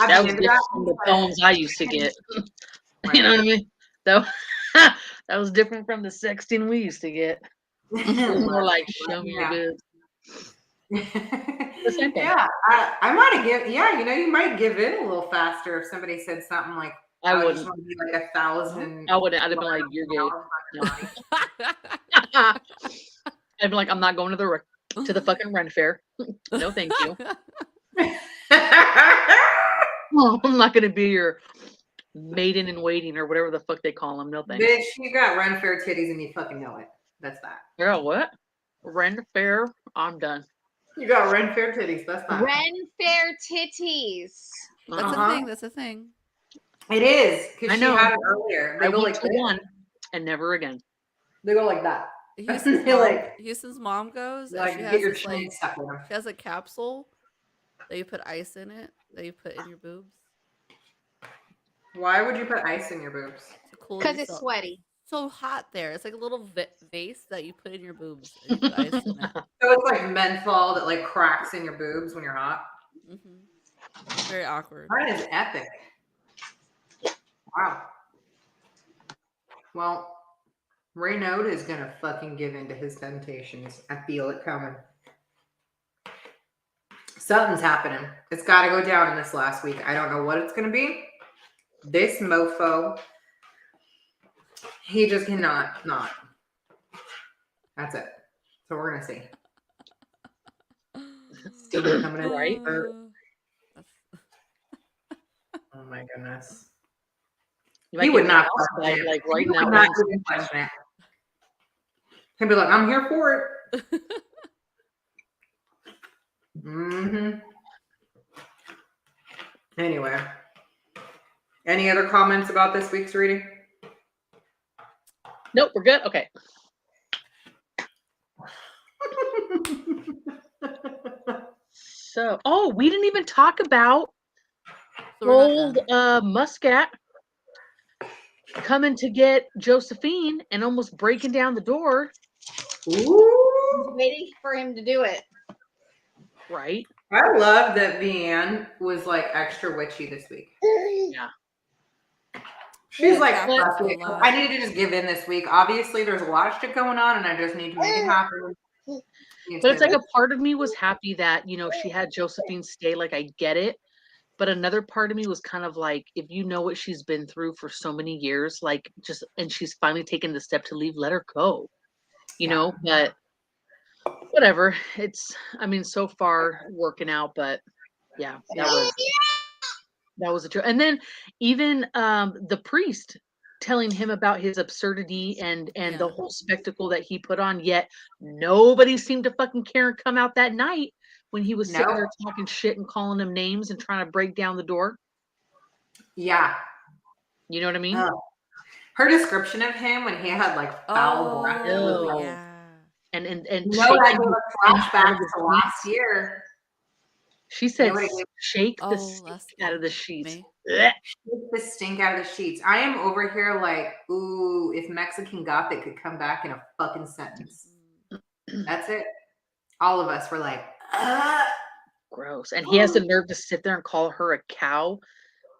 I've That was been to different from the poems I used to get. You know what I mean? That was different from the sexting we used to get. It was more like, show me your boobs. The same thing. Yeah, I might have given. Yeah, you might give in a little faster if somebody said something like, I just wouldn't. want to be like 1,000. I wouldn't. I'd have been like, you're gay. No. I'd be like, I'm not going to the fucking Ren Fair. No, thank you. Oh, I'm not gonna be your maiden in waiting or whatever the fuck they call them. No thanks. Bitch, you got Ren Fair titties and you fucking know it. That's that. Girl, what? Ren Fair? I'm done. You got Ren Fair titties. That's that. Ren Fair titties. That's Uh-huh. a thing. That's a thing. It is I because she know. had it earlier. They I go went like to this. one and never again. They go like that. Houston's You're mom, like- Houston's mom goes. And Like she get has your this, chin stuck in them. she has a capsule that you put ice in it that you put in your boobs. Why would you put ice in your boobs? To cool Because it's yourself. sweaty. So hot there. It's like a little vase that you put in your boobs and you put ice in it. So it's like menthol that like cracks in your boobs when you're hot. Mm-hmm. Very awkward. That is epic. Wow. Well, Raynaud is gonna fucking give in to his temptations. I feel it coming. Something's happening. It's got to go down in this last week. I don't know what it's gonna be. This mofo, he just cannot not. That's it. So we're gonna see. Steven coming in, right? Oh my goodness. You He might would get not house question it. like right He would now. not even question it. He'd be like, I'm here for it. Mm-hmm. Anyway. Any other comments about this week's reading? Nope, we're good. Okay. So, we didn't even talk about So we're not old done. Muscat coming to get Josephine and almost breaking down the door. Ooh. Waiting for him to do it. Right? I love that Vianne was like extra witchy this week. Yeah. She's Yeah, like, tapped "Fuck into it. a lot. I need to just give in this week. Obviously, there's a lot of shit going on, and I just need to make it happen. But it's like a part of me was happy that, she had Josephine stay. Like, I get it. But another part of me was kind of like, if you know what she's been through for so many years, like and she's finally taken the step to leave, let her go, but whatever. So far working out, but yeah, that was a true. And then even the priest telling him about his absurdity and the whole spectacle that he put on, yet nobody seemed to fucking care and come out that night when he was sitting there talking shit and calling them names and trying to break down the door. Yeah. You know what I mean? Her description of him when he had like foul breath. Oh, yeah. And I gave a flashback to last year. She said, Nobody shake the Oh, stink that's out of the sheets. me. Blech. Shake the stink out of the sheets. I am over here like, ooh, if Mexican Gothic could come back in a fucking sentence. That's it. All of us were like, Gross. And he has the nerve to sit there and call her a cow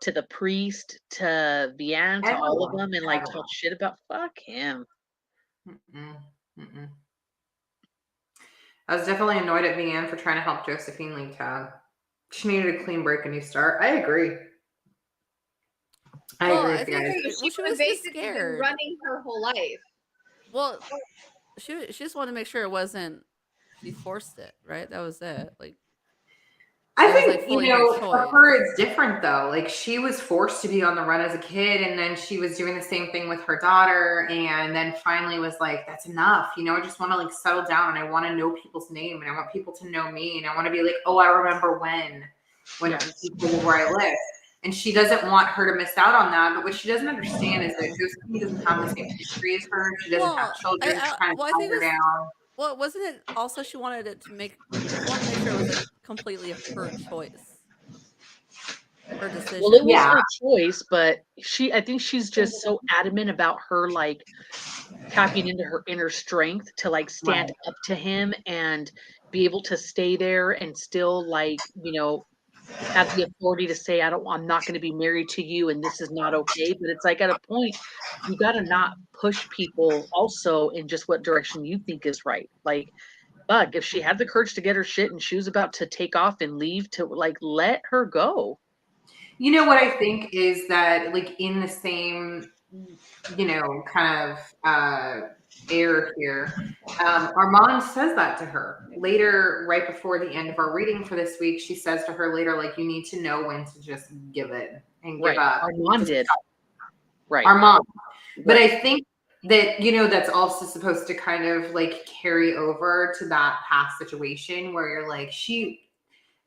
to the priest, to Vianne, to all of Everyone. them, and like Everyone. talk shit about fuck him. Mm-mm, mm-mm. I was definitely annoyed at Vianne for trying to help Josephine leave town. She needed a clean break, a new start. I agree. I Well, agree I with you think guys. she would was just basically been scared. running her whole life. Well, she just wanted to make sure it wasn't. She forced it, right? That was it. Like I it was like think, fully her for choice. her, it's different though. Like she was forced to be on the run as a kid, and then she was doing the same thing with her daughter, and then finally was like, that's enough. I just want to like settle down, and I want to know people's name, and I want people to know me, and I want to be like, oh, I remember when Yes. people knew where I lived. And she doesn't want her to miss out on that. But what she doesn't understand is that Josephine doesn't have the same history as her. She doesn't have Well, children to kind of I tell think her it's down. well, wasn't it also she wanted it to make she wanted to make sure it was like completely her choice, her Well, it decision. was Yeah. her choice, but I think she's just so adamant about her like tapping into her inner strength to like stand Right. up to him and be able to stay there and still like, have the authority to say, I'm not going to be married to you and this is not okay. But it's like at a point, you got to not push people also in just what direction you think is right. Like, fuck, if she had the courage to get her shit and she was about to take off and leave, to like, let her go. You know what I think is that, like, in the same, kind of air here, Armand says that to her later, right before the end of our reading for this week. She says to her later, like, you need to know when to just give it and give Right. up. Armand Just did. Right. Armand. But Right. I think that, that's also supposed to kind of like carry over to that past situation where you're like,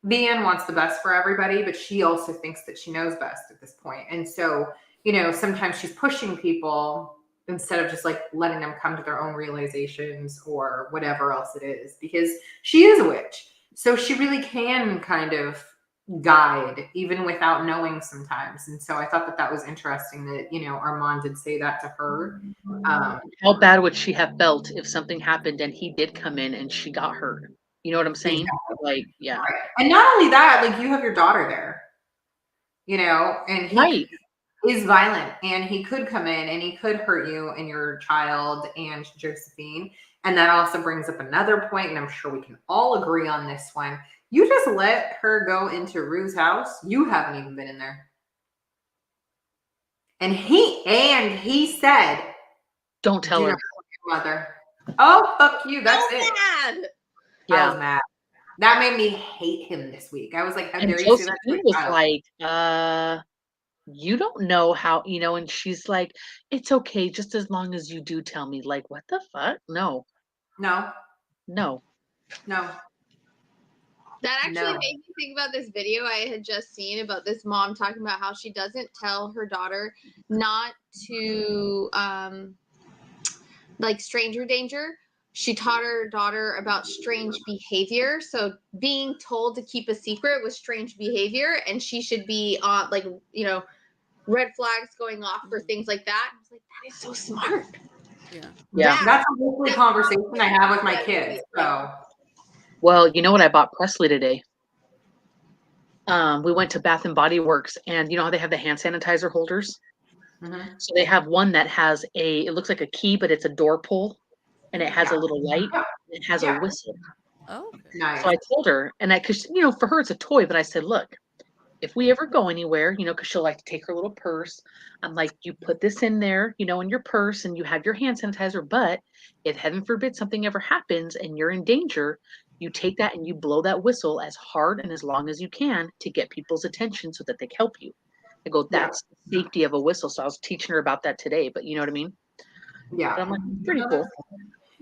Vianne wants the best for everybody, but she also thinks that she knows best at this point. And so, sometimes she's pushing people instead of just like letting them come to their own realizations or whatever else it is, because she is a witch. So she really can kind of guide even without knowing sometimes. And so I thought that was interesting that, Armand did say that to her. How bad would she have felt if something happened and he did come in and she got hurt? You know what I'm saying? Exactly. Like, yeah. Right. And not only that, like you have your daughter there, and he Right. is violent and he could come in and he could hurt you and your child and Josephine. And that also brings up another point, and I'm sure we can all agree on this one. You just let her go into Rue's house. You haven't even been in there. And he said, Don't tell her. Your mother. Oh, fuck you. That's it. Mad. I Yeah. was mad. That made me hate him this week. I was like, how And dare you say that to Josephine my was child? like, you don't know how, and she's like, it's okay, just as long as you do tell me. Like, what the fuck? No. No. That actually No. made me think about this video I had just seen about this mom talking about how she doesn't tell her daughter not to like stranger danger. She taught her daughter about strange behavior. So being told to keep a secret was strange behavior, and she should be on red flags going off for things like that. I was like, that is so smart. Yeah. That's a weekly conversation I have with my kids. So, Well, you know what I bought Presley today? We went to Bath and Body Works, and you know how they have the hand sanitizer holders? So they have one that has it looks like a key, but it's a door pull, and it has a little light. It has a whistle. Oh, okay. nice. So I told her, and because for her it's a toy, but I said, look, if we ever go anywhere, because she'll like to take her little purse, I'm like, you put this in there, in your purse, and you have your hand sanitizer. But if heaven forbid something ever happens and you're in danger, you take that and you blow that whistle as hard and as long as you can to get people's attention so that they help you. I go, that's the safety of a whistle. So I was teaching her about that today, but you know what I mean? Yeah. But I'm like, pretty cool.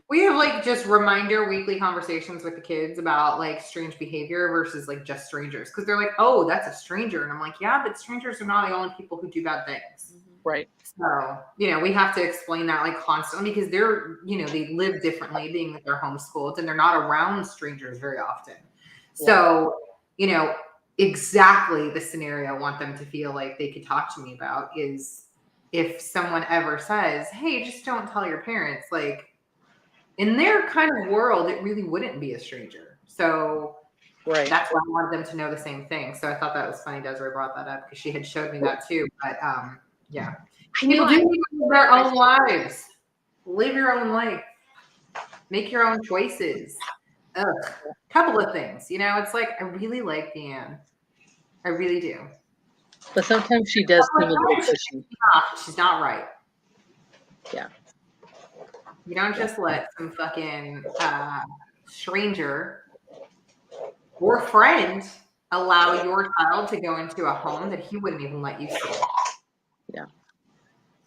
We have like just reminder weekly conversations with the kids about like strange behavior versus like just strangers. Cause they're like, oh, that's a stranger. And I'm like, yeah, but strangers are not the only people who do bad things. Right. So, we have to explain that like constantly because they're, they live differently being that they're homeschooled and they're not around strangers very often. So, you know, exactly the scenario I want them to feel like they could talk to me about is if someone ever says, hey, just don't tell your parents, like in their kind of world, it really wouldn't be a stranger. So Right. that's why I wanted them to know the same thing. So I thought that was funny. Desiree brought that up because she had showed me that too. But yeah, I knew people I do live their own lives. Live your own life. Make your own choices. Ugh. Couple of things. You know, it's like I really like Deanne. I really do. But sometimes she does seem a little pushy. She's not right. Yeah. You don't just let some fucking stranger or friend allow your child to go into a home that he wouldn't even let you see. Yeah.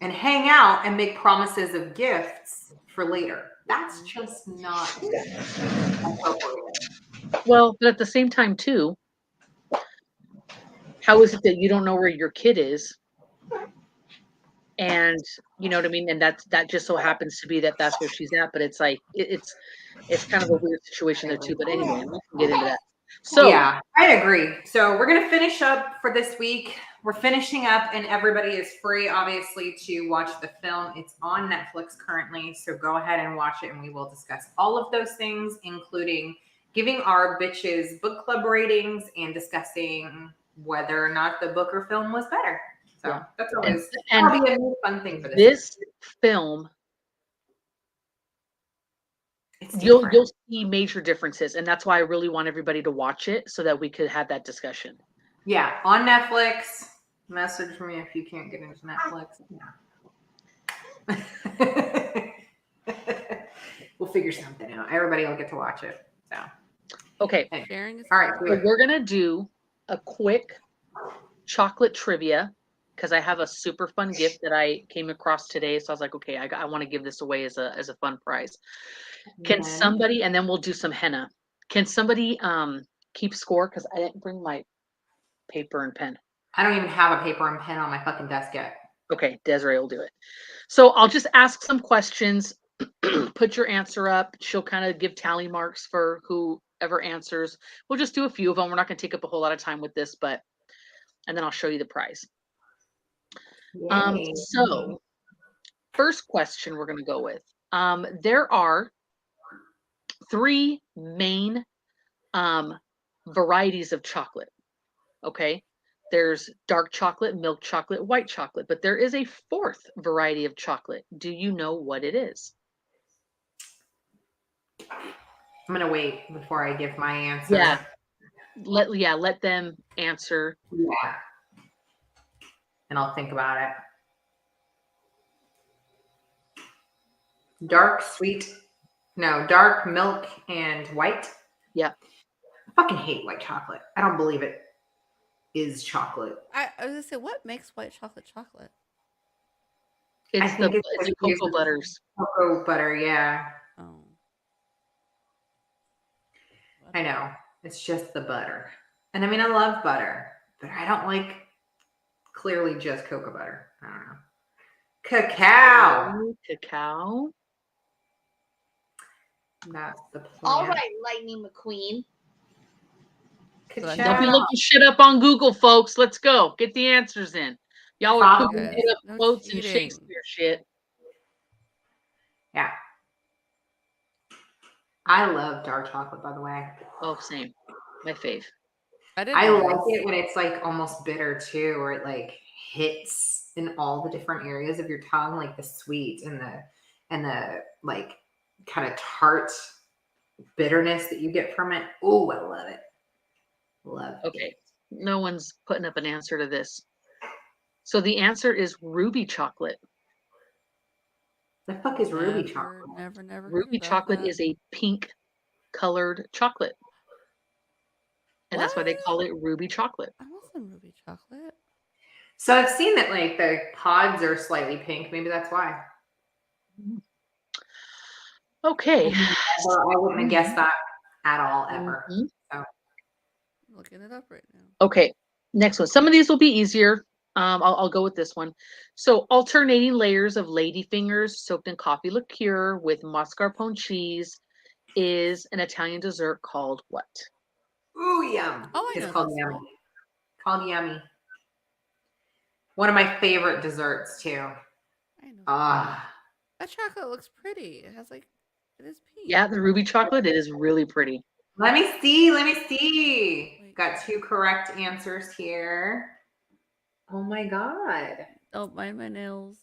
And hang out and make promises of gifts for later. That's just not appropriate. Well, but at the same time too, how is it that you don't know where your kid is? And you know what I mean? And that just so happens to be that that's where she's at. But it's like it's kind of a weird situation there too. But anyway, we can get into that. So yeah, I agree. So we're gonna finish up for this week. We're finishing up, and everybody is free, obviously, to watch the film. It's on Netflix currently, so go ahead and watch it, and we will discuss all of those things, including giving our bitches book club ratings and discussing whether or not the book or film was better. So yeah. that's always And that'll be a new fun thing for this film. You'll see major differences, and that's why I really want everybody to watch it so that we could have that discussion. Yeah, on Netflix. Message me if you can't get into Netflix. Yeah. We'll figure something out. Everybody will get to watch it. So okay. Sharing is all right. So we're gonna do a quick chocolate trivia because I have a super fun gift that I came across today. So I was like, okay, I want to give this away as a fun prize. Can somebody, and then we'll do some henna. Can somebody keep score? Because I didn't bring my paper and pen. I don't even have a paper and pen on my fucking desk yet. Okay, Desiree will do it. So I'll just ask some questions. Put your answer up. She'll kind of give tally marks for whoever answers. We'll just do a few of them. We're not going to take up a whole lot of time with this, and then I'll show you the prize. So first question we're going to go with. There are 3 main varieties of chocolate. Okay. There's dark chocolate, milk chocolate, white chocolate, but there is a 4th variety of chocolate. Do you know what it is? I'm gonna wait before I give my answer. Yeah. Let them answer. Yeah. And I'll think about it. Dark milk and white. Yeah. I fucking hate white chocolate. I don't believe it is chocolate. I was gonna say, what makes white chocolate chocolate? It's the cocoa butters. Cocoa butter, yeah. Oh. I know. It's just the butter. And I mean, I love butter, but I don't like clearly just cocoa butter. I don't know. Cacao. That's the plan. All right, Lightning McQueen. Don't be looking shit up on Google, folks. Let's go. Get the answers in. Y'all are cooking it up quotes and Shakespeare shit. Yeah. I love dark chocolate, by the way. Oh, same. My fave. I like it when it's like almost bitter too, or it like hits in all the different areas of your tongue, like the sweet and the like kind of tart bitterness that you get from it. Oh, I love it. Love it. Okay. No one's putting up an answer to this. So the answer is ruby chocolate. The fuck is ruby chocolate? Never. Ruby chocolate is a pink colored chocolate. And that's why they call it ruby chocolate. I want some ruby chocolate. So I've seen that like the pods are slightly pink. Maybe that's why. Okay. I wouldn't have guessed that at all ever. So. I'm looking it up right now. Okay. Next one. Some of these will be easier. I'll go with this one. So alternating layers of ladyfingers soaked in coffee liqueur with mascarpone cheese is an Italian dessert called what? Ooh, yum. Oh, I It's know called this yummy. one. Called yummy. One of my favorite desserts too. I know. Ah, That chocolate looks pretty. It has like, it is pink. Yeah, the ruby chocolate, it is really pretty. let me see. Let me see. Wait. Got 2 correct answers here. Oh my god, Don't mind my nails.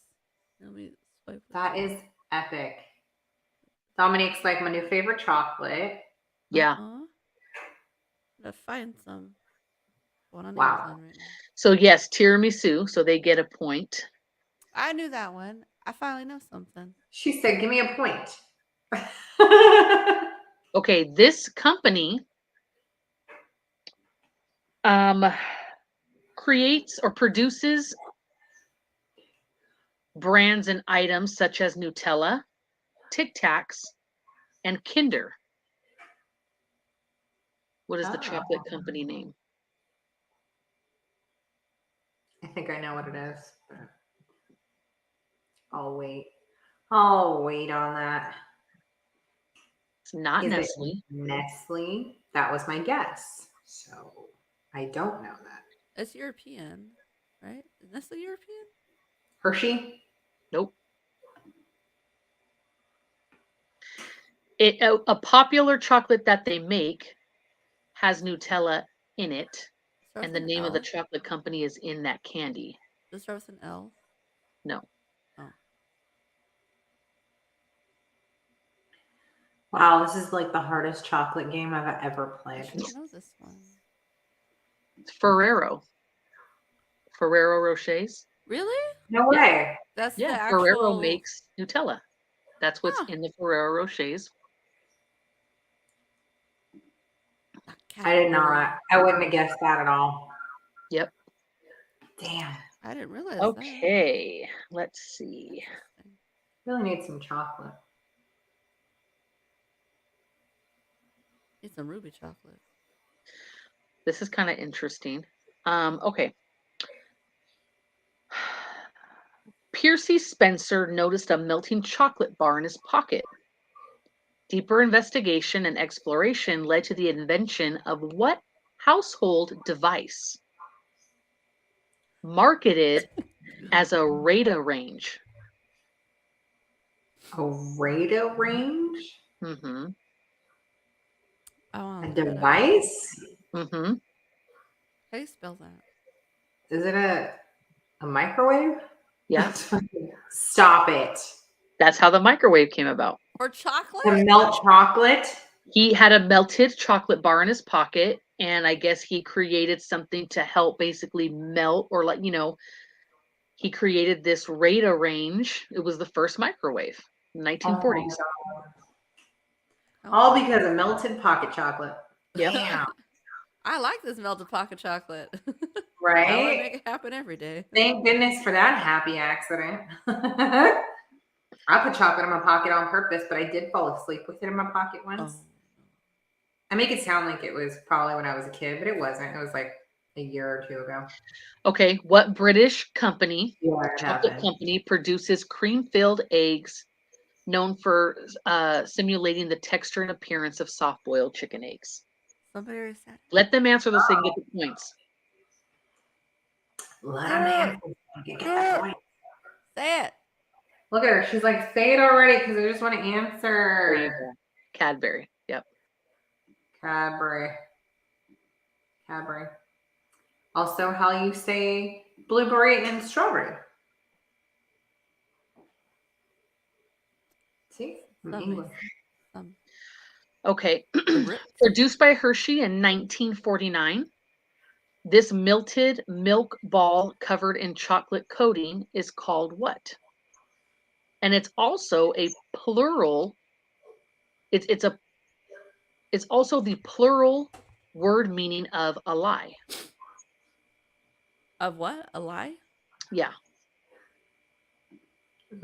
Let me swipe. that is epic. Dominique's like my new favorite chocolate. Yeah. I'm gonna find some. Going on Wow. Amazon right now. So yes, tiramisu. So they get a point. I knew that one. I finally know something. She said, "Give me a point." Okay, this company creates or produces brands and items such as Nutella, Tic Tacs, and Kinder. What is the chocolate company name? I think I know what it is. I'll wait. I'll wait on that. It's not Is Nestle. it Nestle? That was my guess. So I don't know that. It's European, right? Is this the European? Hershey? Nope. A popular chocolate that they make has Nutella in it, Starts and the with an name of the L? chocolate company is in that candy. Does it start with an L? No. Oh. Wow, this is like the hardest chocolate game I've ever I played. should know this one. It's Ferrero. Ferrero Rochers. Really? No way. That's the Yeah, Ferrero actual. makes Nutella. That's what's Huh. in the Ferrero Rochers. I did Cadbury. not. I wouldn't have guessed that at all. Yep. Damn. I didn't realize that. Okay, let's see. Interesting. Really need some chocolate. Need some ruby chocolate. This is kind of interesting. Okay. Piercy Spencer noticed a melting chocolate bar in his pocket. Deeper investigation and exploration led to the invention of what household device? Marketed as a radar range. A radar range? Mm-hmm. I want A to look that up. device? Mm-hmm. How do you spell that? Is it a microwave? Yeah. Stop it. That's how the microwave came about. Or chocolate? To melt chocolate? He had a melted chocolate bar in his pocket, and I guess he created something to help basically melt, or like, he created this radar range. It was the first microwave, Oh my 1940s. God. Oh. All because of melted pocket chocolate. Yep. Damn. I like this melted pocket chocolate. I would Right? make it happen every day. Thank goodness for that happy accident. I put chocolate in my pocket on purpose, but I did fall asleep with it in my pocket once. Oh. I make it sound like it was probably when I was a kid, but it wasn't. It was like a year or 2 ago. Okay, what British company, Yeah, it chocolate happened. company, produces cream-filled eggs known for simulating the texture and appearance of soft-boiled chicken eggs? Somebody already said it. Let them answer this so they can get the points. Let them answer. Get that point. Say it. Look at her. She's like, say it already because I just want to There you answer. go. Cadbury. Yep. Cadbury. Cadbury. Also, how you say blueberry and strawberry. See? I'm Some English. Some. Okay. The Brits. Produced by Hershey in 1949, this melted milk ball covered in chocolate coating is called what? And it's also a plural. It's also the plural word meaning of a lie. Of what? A lie? Yeah.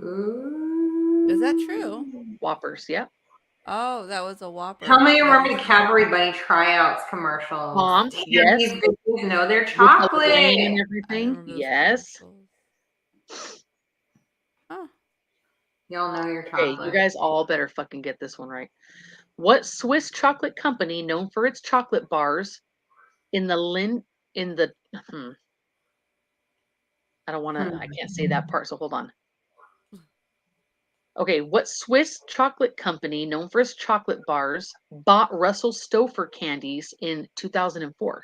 Ooh. Is that true? Whoppers. Yep. Oh, that was a Whopper. How many That remember was- the Cadbury Bunny tryouts commercials? Moms, Damn, yes. these bitches know their With the chocolate. lane and I everything. remember those Yes. commercials. Oh. Y'all know your Okay, chocolate. you guys all better fucking get this one right. What Swiss chocolate company known for its chocolate bars in the I don't want to, I can't say that part, so hold on. Okay, what Swiss chocolate company known for its chocolate bars bought Russell Stover candies in 2004?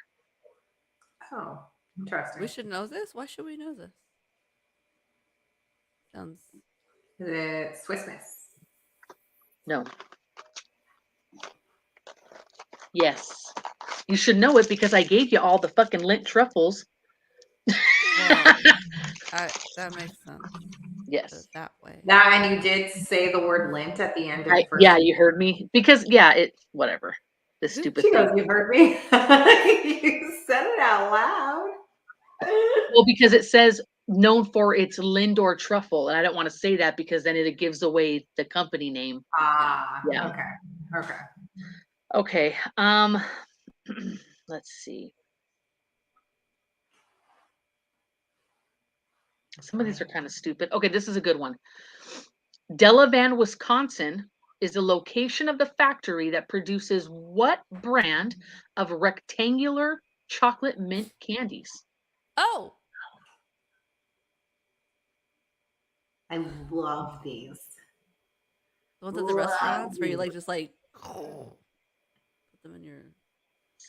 Oh, interesting. We should know this. Why should we know this? Sounds. Is it Swiss Miss? No. Yes. You should know it because I gave you all the fucking Lindt truffles. Well, that makes sense. Yes. That way. That, and you did say the word lint at the end of the first. Yeah, you heard me. Because, yeah, whatever. This stupid She thing. goes, you heard me. You said it out loud. Well, because it says known for its Lindor truffle, and I don't want to say that because then it gives away the company name. Ah, Yeah. Okay. Okay. Let's see. Some of these are kind of stupid. Okay, this is a good one. Delavan, Wisconsin is the location of the factory that produces what brand of rectangular chocolate mint candies? Oh, I love these. the ones at the restaurants where you like just like put them in your.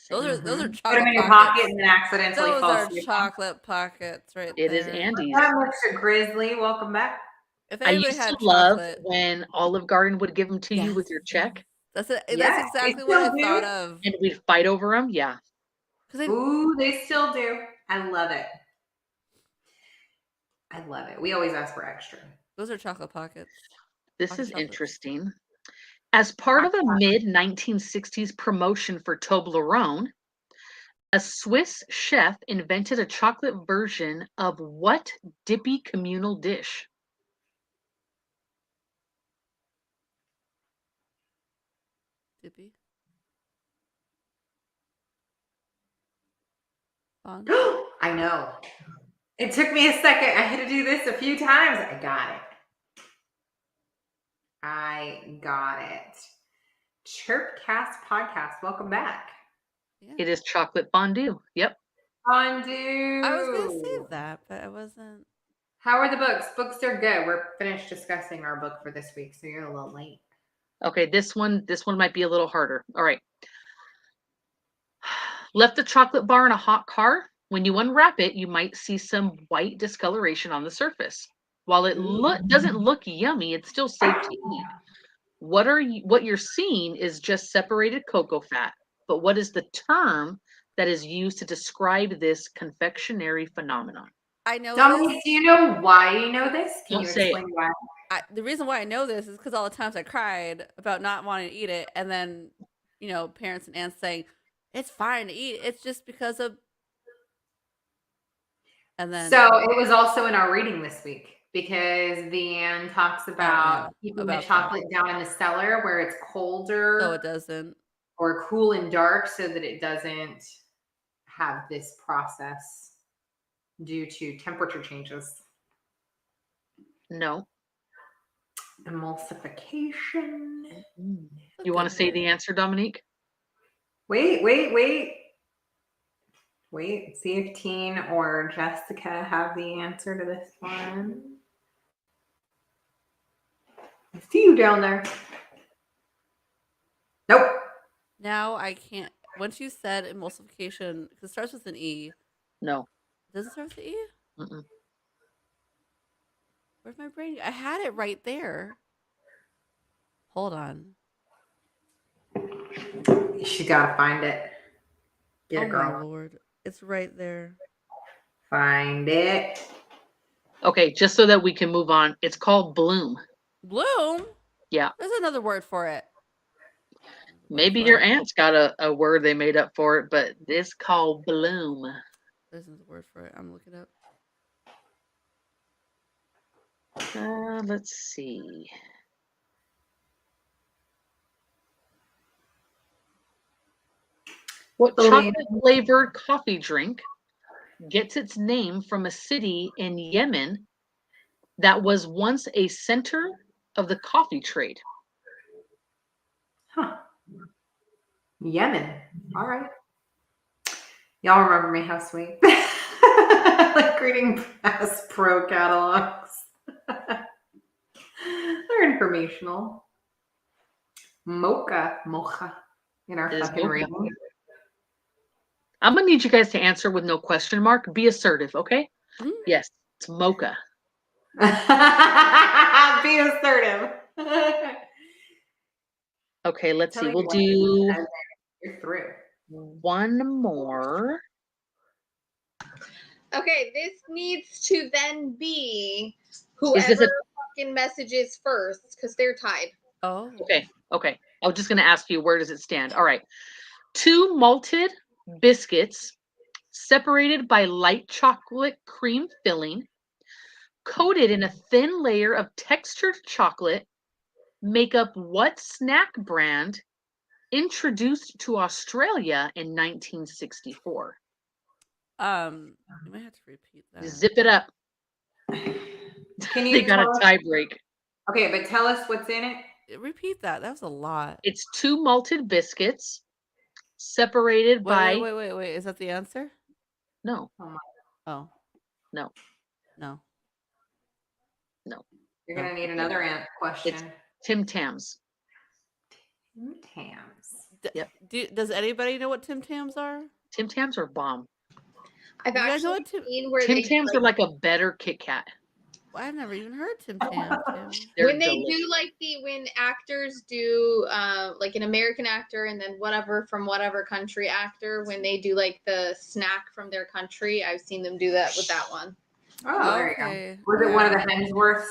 Those are Put them chocolate in your pockets. pocket and then accidentally Those fall are asleep. chocolate pockets right It there. is Andy's. That Mr. Grizzly, welcome back. If I anybody used to had love chocolate, when Olive Garden would give them to you with your check, that's it. That's Yes, exactly they what I still do. thought of. and we'd fight over them. Yeah. Ooh, they still do. I love it. I love it. We always ask for extra. Those are chocolate pockets. This Pocket is chocolates. interesting. As part of a mid-1960s promotion for Toblerone, a Swiss chef invented a chocolate version of what dippy communal dish? Dippy. Fun. I know. It took me a second. I had to do this a few times. I got it. Chirpcast podcast. Welcome back. Yeah. It is chocolate fondue. Yep. Fondue. I was gonna say that, but I wasn't. How are the books? Books are good. We're finished discussing our book for this week, so you're a little late. Okay, this one might be a little harder. All right. Left the chocolate bar in a hot car. When you unwrap it, you might see some white discoloration on the surface. While it doesn't look yummy, it's still safe to eat. What you're seeing is just separated cocoa fat. But what is the term that is used to describe this confectionery phenomenon? I know Dominique, this. do you know why you know this? Can Don't you say explain why? The reason why I know this is because all the times I cried about not wanting to eat it, and then parents and aunts saying it's fine to eat. It's just because of. And then So it was also in our reading this week because Leanne talks about keeping the chocolate down in the cellar where it's colder, so it doesn't, or cool and dark, so that it doesn't have this process due to temperature changes. No. Emulsification. You want to say the answer, Dominique? Wait. See if Teen or Jessica have the answer to this one. I see you down there. Nope. now I can't. Once you said emulsification, because it starts with an E. No. Does it start with an E? Mm-mm. Where's my brain? I had it right there. Hold on. She gotta find it. Get it, girl. My Lord. It's right there. Find it. Okay, just so that we can move on. It's called bloom. Bloom? Yeah. There's another word for it. Maybe your aunt's got a word they made up for it, but it's called bloom. There's another word for it. I'm looking up. Let's see. What chocolate-flavored coffee drink gets its name from a city in Yemen that was once a center of the coffee trade? Huh. Yemen. All right. Y'all remember me? How sweet. Like reading past pro catalogs. They're informational. Mocha in our It is fucking mocha. reading. I'm gonna need you guys to answer with no question mark. Be assertive, okay? Mhm. Yes, it's mocha. Be assertive. Okay, let's Tell see. me We'll what do you're through. one more. Okay, this needs to then be Is whoever this a fucking messages first because they're tied. Oh. okay? Okay. I was just gonna ask you, where does it stand? All right. 2 malted biscuits separated by light chocolate cream filling, coated in a thin layer of textured chocolate, make up what snack brand introduced to Australia in 1964? You might have to repeat that. Zip it up. Can you They got a tell us? tie break. Okay, but tell us what's in it. Repeat that. That was a lot. It's 2 malted biscuits separated by Wait. Is that the answer? no, Oh my, Oh, no, no. no. you're gonna need another question. Tim Tams. Tams. Does anybody know what Tim Tams are? Tim Tams are bomb. I've You guys know actually what seen where Tim they Tams are like a better Kit Kat. I've never even heard Tim Tam. They're when they delicious. do like when actors do like an American actor and then whatever from whatever country actor, when they do like the snack from their country, I've seen them do that with that one. Oh, there Okay. you go. Was it one of the Hemsworths?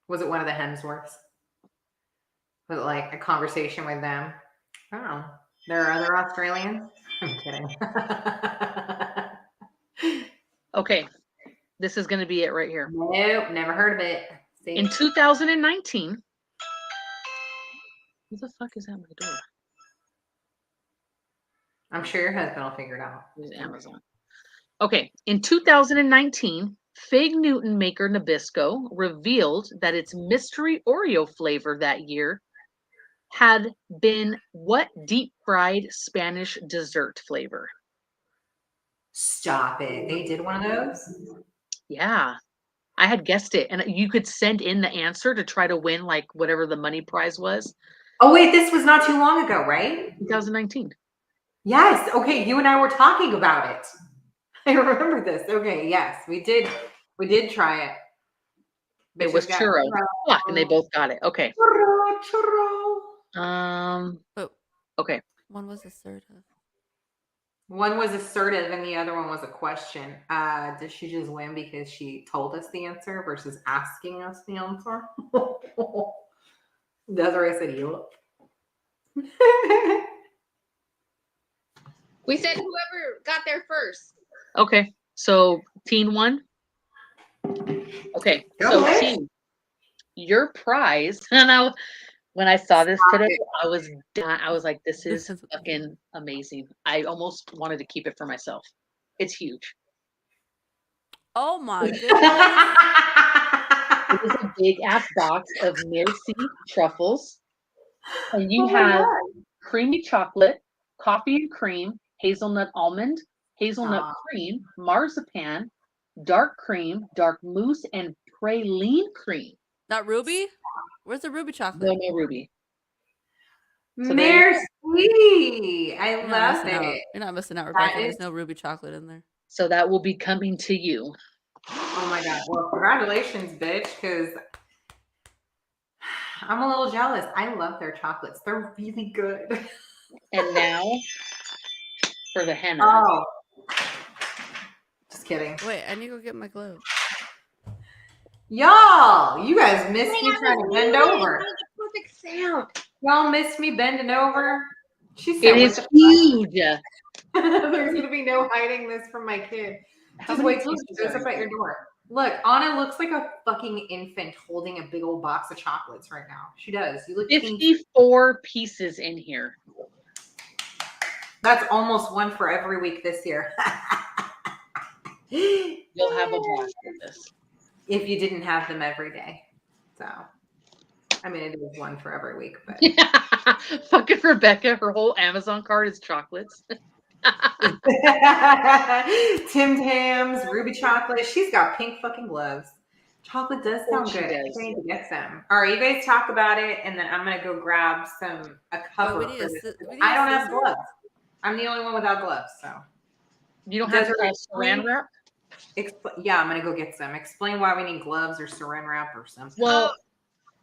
Was it one of the Hemsworths? Was it like a conversation with them? Oh, there are other Australians? I'm kidding. Okay, this is going to be it right here. Nope, never heard of it. See? In 2019, who the fuck is at my door? I'm sure your husband will figure it out. It's Amazon. Okay, in 2019, Fig Newton maker Nabisco revealed that its mystery Oreo flavor that year had been what deep fried Spanish dessert flavor? Stop it. They did one of those? Yeah, I had guessed it. And you could send in the answer to try to win like whatever the money prize was. Oh, wait, this was not too long ago, right? 2019. Yes. Okay, you and I were talking about it. I remember this. Okay, yes, we did try it. It was Bitches got churro. Fuck, and they both got it. Okay. churro. But Okay. one was assertive. One was assertive and the other one was a question. Did she just win because she told us the answer versus asking us the answer? Desiree said you. We said whoever got there first. Okay. So teen won. Okay. Go So ahead. teen, your prize. And when I saw this today, I was like, this is fucking amazing. I almost wanted to keep it for myself. It's huge. Oh my goodness. It is a big ass box of Merci truffles. And you Oh my have God. creamy chocolate, coffee and cream, hazelnut almond, hazelnut Aw. cream, marzipan, dark cream, dark mousse, and praline cream. Not ruby? Where's the ruby chocolate? No ruby. So there you Merci. I You're not love missing out. it. You're not missing out, Rebecca. There's is- no ruby chocolate in there. So that will be coming to you. Oh my God. Well, congratulations, bitch, because I'm a little jealous. I love their chocolates. They're really good. And now for the henna. Oh. Just kidding. Wait, I need to go get my globe. Y'all, you guys missed me trying to bend over. Perfect sound. Y'all missed me bending over. She said, It what is the huge. fuck? There's going to be no hiding this from my kid. How Just many wait till she pieces shows are up at your door. Look, Anna looks like a fucking infant holding a big old box of chocolates right now. She does. You look teeny. 54 pieces in here. That's almost one for every week this year. You'll have a blast with this. If you didn't have them every day. So I mean, it is one for every week, but Yeah. Fucking Rebecca, her whole Amazon card is chocolates. Tim Tams, Ruby chocolate. She's got pink fucking gloves. Chocolate does sound She good. I think does. I need to get some. All right, you guys talk about it, and then I'm gonna go grab a cover we need for a this. we need I a don't have scissor? gloves. I'm the only one without gloves, so. You don't have Desiree, saran wrap? Yeah, I'm gonna go get some. Explain why we need gloves or saran wrap or something. Well,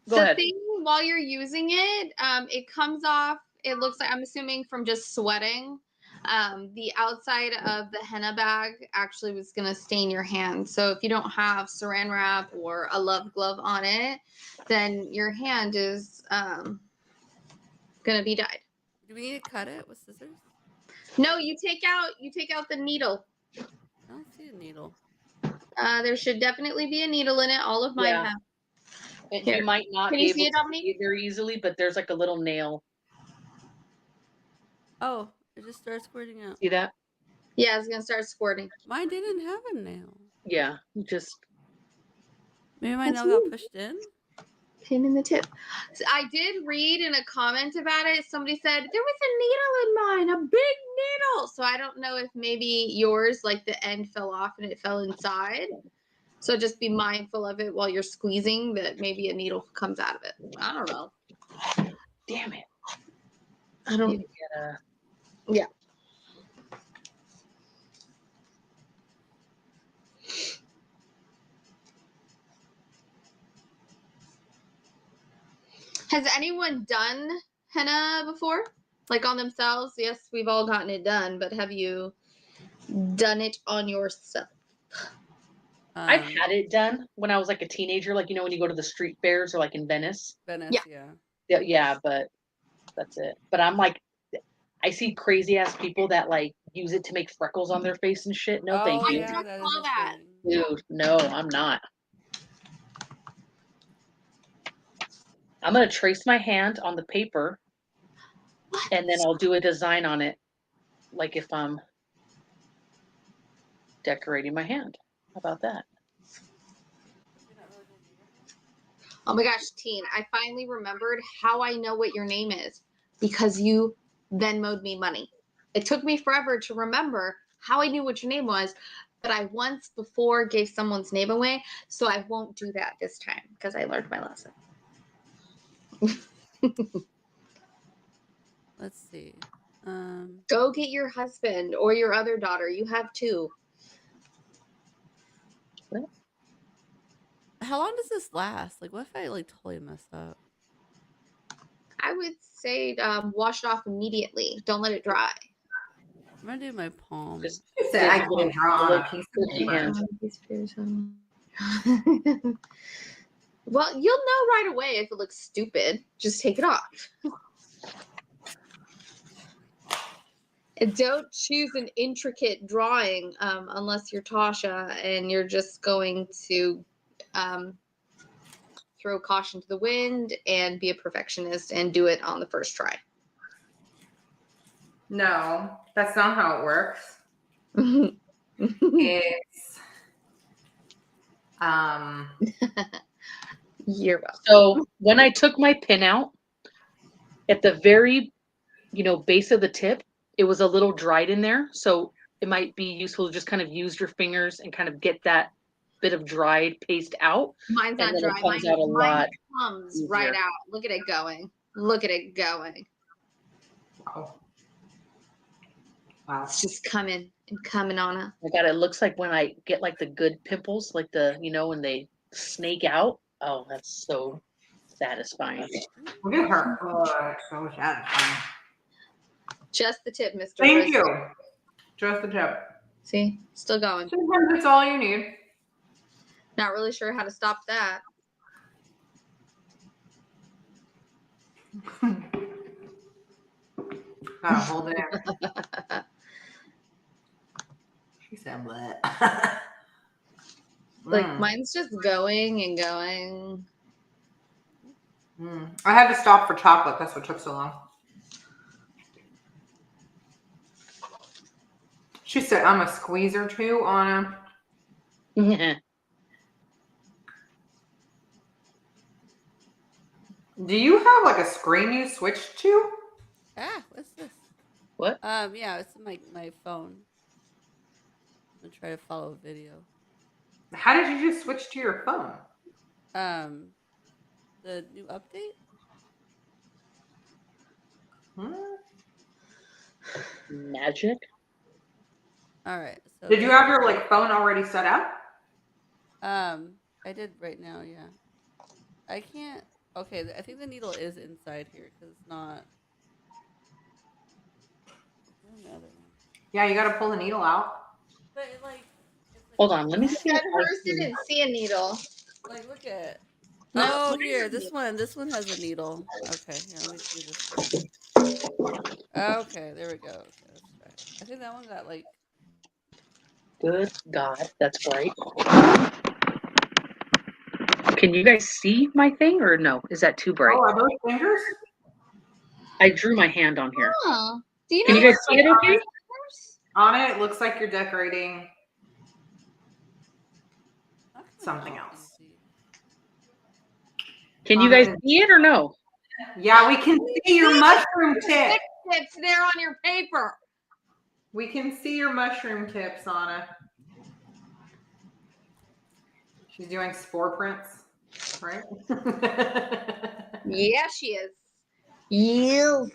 go the ahead. thing while you're using it, it comes off. It looks like, I'm assuming from just sweating. The outside of the henna bag actually was going to stain your hand. So if you don't have saran wrap or a love glove on it, then your hand is going to be dyed. Do we need to cut it with scissors? No, you take out the needle. I don't see a needle. There should definitely be a needle in it. All of mine Yeah. have. And Here. you might not Can be you able see it, to Dominique? see it very easily, but there's like a little nail. Oh, it just started squirting out. See that? Yeah, it's going to start squirting. Mine didn't have a nail. Yeah. Just Maybe my That's nail got me. pushed in. Pin in the tip. So I did read in a comment about it. Somebody said there was a needle in mine, a big needle. So I don't know if maybe yours, like the end fell off and it fell inside. So just be mindful of it while you're squeezing that maybe a needle comes out of it. I don't know. damn it. I Need don't. to get a Yeah. Has anyone done henna before? Like on themselves? Yes, we've all gotten it done, but have you done it on yourself? I've had it done when I was like a teenager, like when you go to the street fairs or like in Venice. Venice, yeah. Yeah, but that's it. But I'm like, I see crazy ass people that like use it to make freckles on their face and shit. No, thank Oh, you. yeah, just that saw is a that. thing. Dude, no, I'm not. I'm gonna trace my hand on the paper and then I'll do a design on it, like if I'm decorating my hand. How about that? Oh my gosh, Teen, I finally remembered how I know what your name is because you Venmoed me money. It took me forever to remember how I knew what your name was, but I once before gave someone's name away, so I won't do that this time because I learned my lesson. Let's see. Go get your husband or your other daughter. You have two. How long does this last? Like, what if I like totally mess up? I would say wash it off immediately. Don't let it dry. I'm gonna do my palm. Just She said I can draw on a piece of paper. Well, you'll know right away if it looks stupid. Just take it off. And don't choose an intricate drawing unless you're Tasha and you're just going to throw caution to the wind and be a perfectionist and do it on the first try. No, that's not how it works. It's You're welcome. so when I took my pin out at the very base of the tip, it was a little dried in there, so it might be useful to just kind of use your fingers and kind of get that bit of dried paste out. Mine's not and then dry. it comes out a lot Comes right easier. out. Look at it going. Look at it going. wow. Wow. It's just coming and coming on up. Oh my God, it looks like when I get like the good pimples, like when they snake out. Oh, that's so satisfying. Look at her. Oh, that's so satisfying. Just the tip, Mr. Thank Briscoe. you. Just the tip. See, still going. Sometimes it's all you need. Not really sure how to stop that. Gotta hold it in. She said what? Like mine's just going and going. I had to stop for chocolate. That's what took so long. She said I'm a squeezer too on a. Do you have like a screen you switched to? Ah, what's this? What? Yeah, it's my phone. I'm gonna try to follow a video. How did you just switch to your phone? The new update. Hmm? Magic? All right. So Did you have your like phone already set up? I did right now. Yeah. I can't. Okay, I think the needle is inside here because it's not. Where's my other one? Yeah, you got to pull the needle out. But it like, it's like. Hold on, let me She see. said if I hers can- didn't see a needle. Like, look at. No, Oh, mine here, has a this needle. one. This one has a needle. Okay, here, let me do this one. Okay, there we go. Okay, let's try it. I think that one got like. Good God, that's bright. Can you guys see my thing or no? Is that too bright? Oh, are those fingers? I drew my hand on here. Huh. Do you Can know you guys see it okay? On it looks like you're decorating How come something I can't else. see? Can you guys see it or no? Yeah, we can see your mushroom tip. It's there on your paper. We can see your mushroom tips, Anna. She's doing spore prints, right? Yeah, she is. You.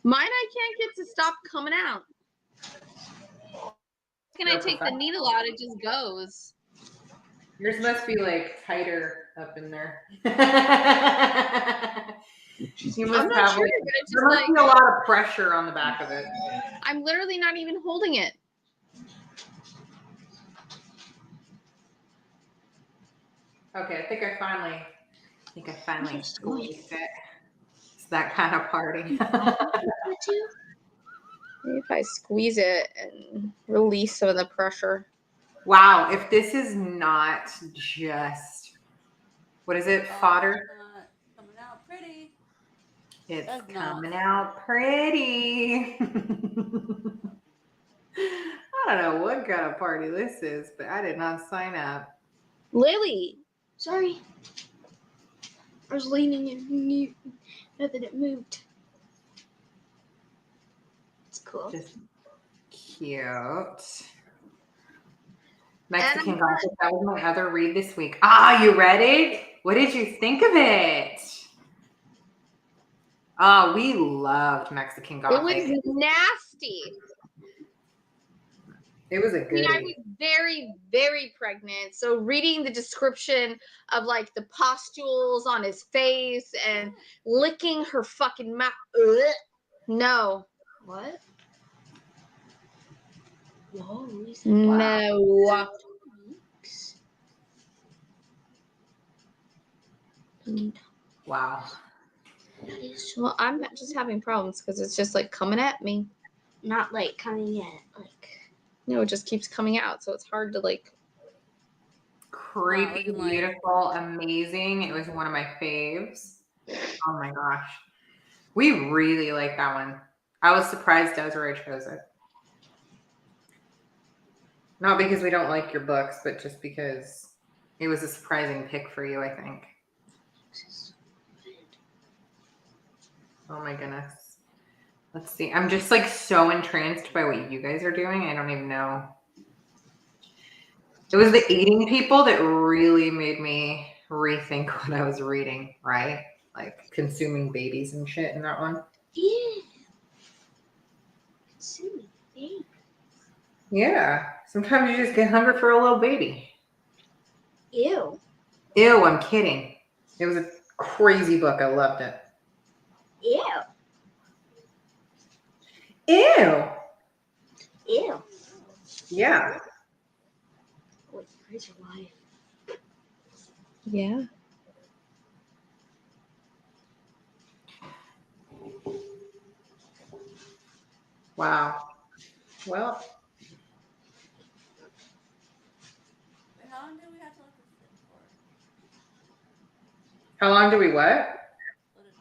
Mine, I can't get to stop coming out. Can I take the needle out? It just goes. Yours must be like tighter up in there. You must I'm not have sure, like, but it's there just must be a lot of pressure on the back of it. I'm literally not even holding it. Okay, I think I finally squeezed it. It's that kind of party. Maybe if I squeeze it and release some of the pressure. Wow, if this is not just, what is it, fodder? It's not coming out pretty. It's That's coming not out pretty. I don't know what kind of party this is, but I did not sign up. Lily. Sorry. I was leaning in. Not that it moved. It's cool. Just cute. Mexican Gothic. That was my other read this week. Ah, you read it? What did you think of it? Oh, we loved Mexican Gothic. It was nasty. It was a I good. mean, I was very, very pregnant. So reading the description of like the pustules on his face and licking her fucking mouth. No. What? Whoa, no. Wow. Well, I'm just having problems because it's just like coming at me. Not like coming at like. No, it just keeps coming out, so it's hard to like. Creepy, looking like- beautiful, amazing. It was one of my faves. Oh my gosh. We really like that one. I was surprised Desiree chose it. Not because we don't like your books, but just because it was a surprising pick for you, I think. Oh my goodness. Let's see. I'm just like so entranced by what you guys are doing. I don't even know. It was the eating people that really made me rethink what I was reading, right? Like consuming babies and shit in that one. Yeah. Consuming things. Yeah. Sometimes you just get hungry for a little baby. Ew. Ew, I'm kidding. It was a crazy book. I loved it. Ew. Ew. Ew. Yeah. Wait, where's your wife? Yeah. Wow. Well, Wait, how long do we have to let this sit for? how long do we what? Let it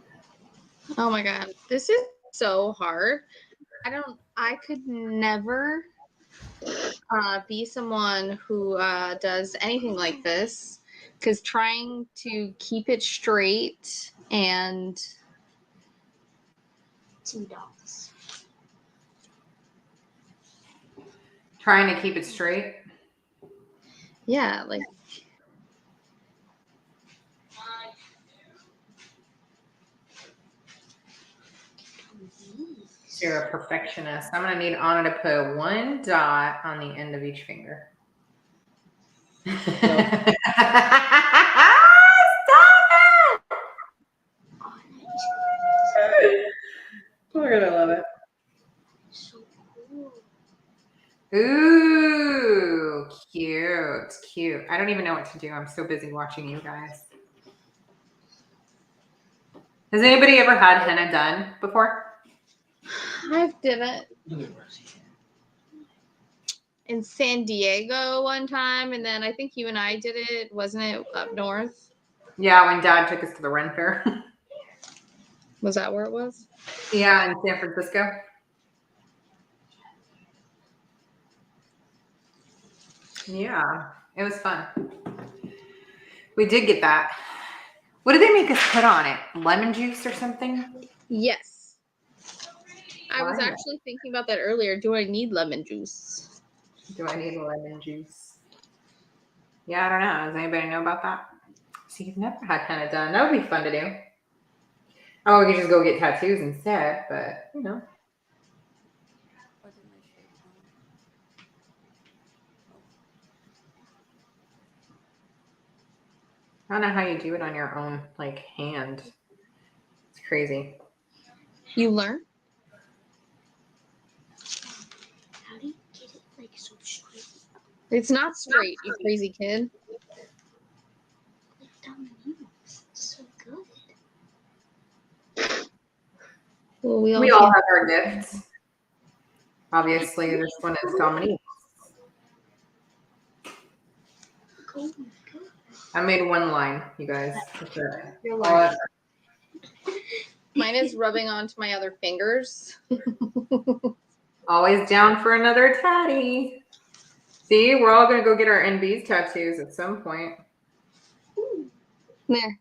sit. Oh my god, this is so hard. I could never be someone who does anything like this because trying to keep it straight and $2. Trying to keep it straight. yeah, like You're a perfectionist. I'm gonna need Anna to put one dot on the end of each finger. Stop it! We're gonna love it. So cool. Ooh, cute, cute. I don't even know what to do. I'm so busy watching you guys. Has anybody ever had henna done before? I did it in San Diego one time, and then I think you and I did it, wasn't it, up north? Yeah, when Dad took us to the Ren Fair. Was that where it was? Yeah, in San Francisco. Yeah, it was fun. We did get that. What did they make us put on it? Lemon juice or something? Yes. I was Why? actually thinking about that earlier. Do I need lemon juice? Do I need lemon juice? Yeah, I don't know. Does anybody know about that? See, you've never had henna done. That would be fun to do. Oh, we could just go get tattoos instead, but you know. Why didn't I share time? I don't know how you do it on your own, like, hand. It's crazy. You learn? How do you get it like so straight? It's not straight, you crazy kid. Like Domino's. It's so good. Well, we all We all can't. have our gifts. Obviously, this one is Dominique. Oh my god. I made one line, you guys. That's it. You're All learning. Mine is rubbing onto my other fingers. Always down for another tatty. See, we're all gonna go get our NB's tattoos at some point. There.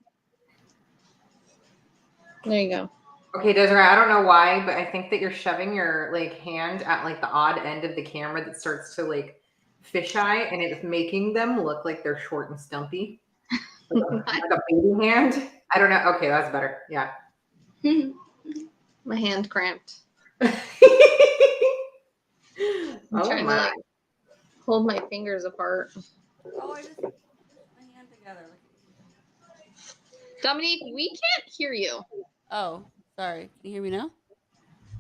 There you go. Okay, Desiree, I don't know why, but I think that you're shoving your like hand at like the odd end of the camera that starts to like fisheye, and it's making them look like they're short and stumpy. Like a baby hand. I don't know. Okay, that's better. Yeah. My hand cramped. I'm Oh trying to my. like hold my fingers apart. Oh, I just pushed my hand together. Look at you. Dominique, we can't hear you. Oh, sorry. Can you hear me now?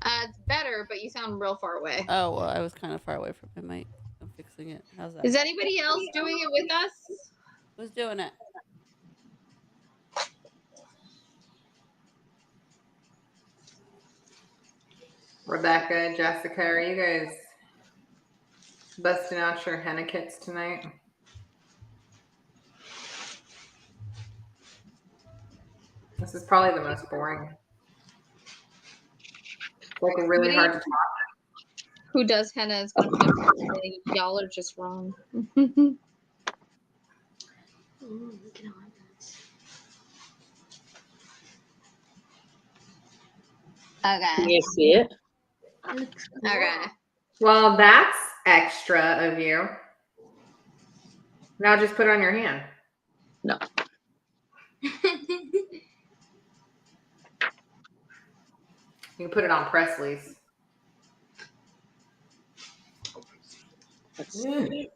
It's better, but you sound real far away. Oh, well, I was kind of far away from my mic. I'm fixing it. How's that? Is anybody else doing it with us? Who's doing it? Rebecca, Jessica, are you guys busting out your henna kits tonight? This is probably the most boring. It's like really hard to talk. Who does henna is gonna flip something. Y'all are just wrong. Oh, look at all that. Can Okay. you see it? It looks cool. Okay. Well, that's extra of you. Now just put it on your hand. No. You can put it on Presley's. It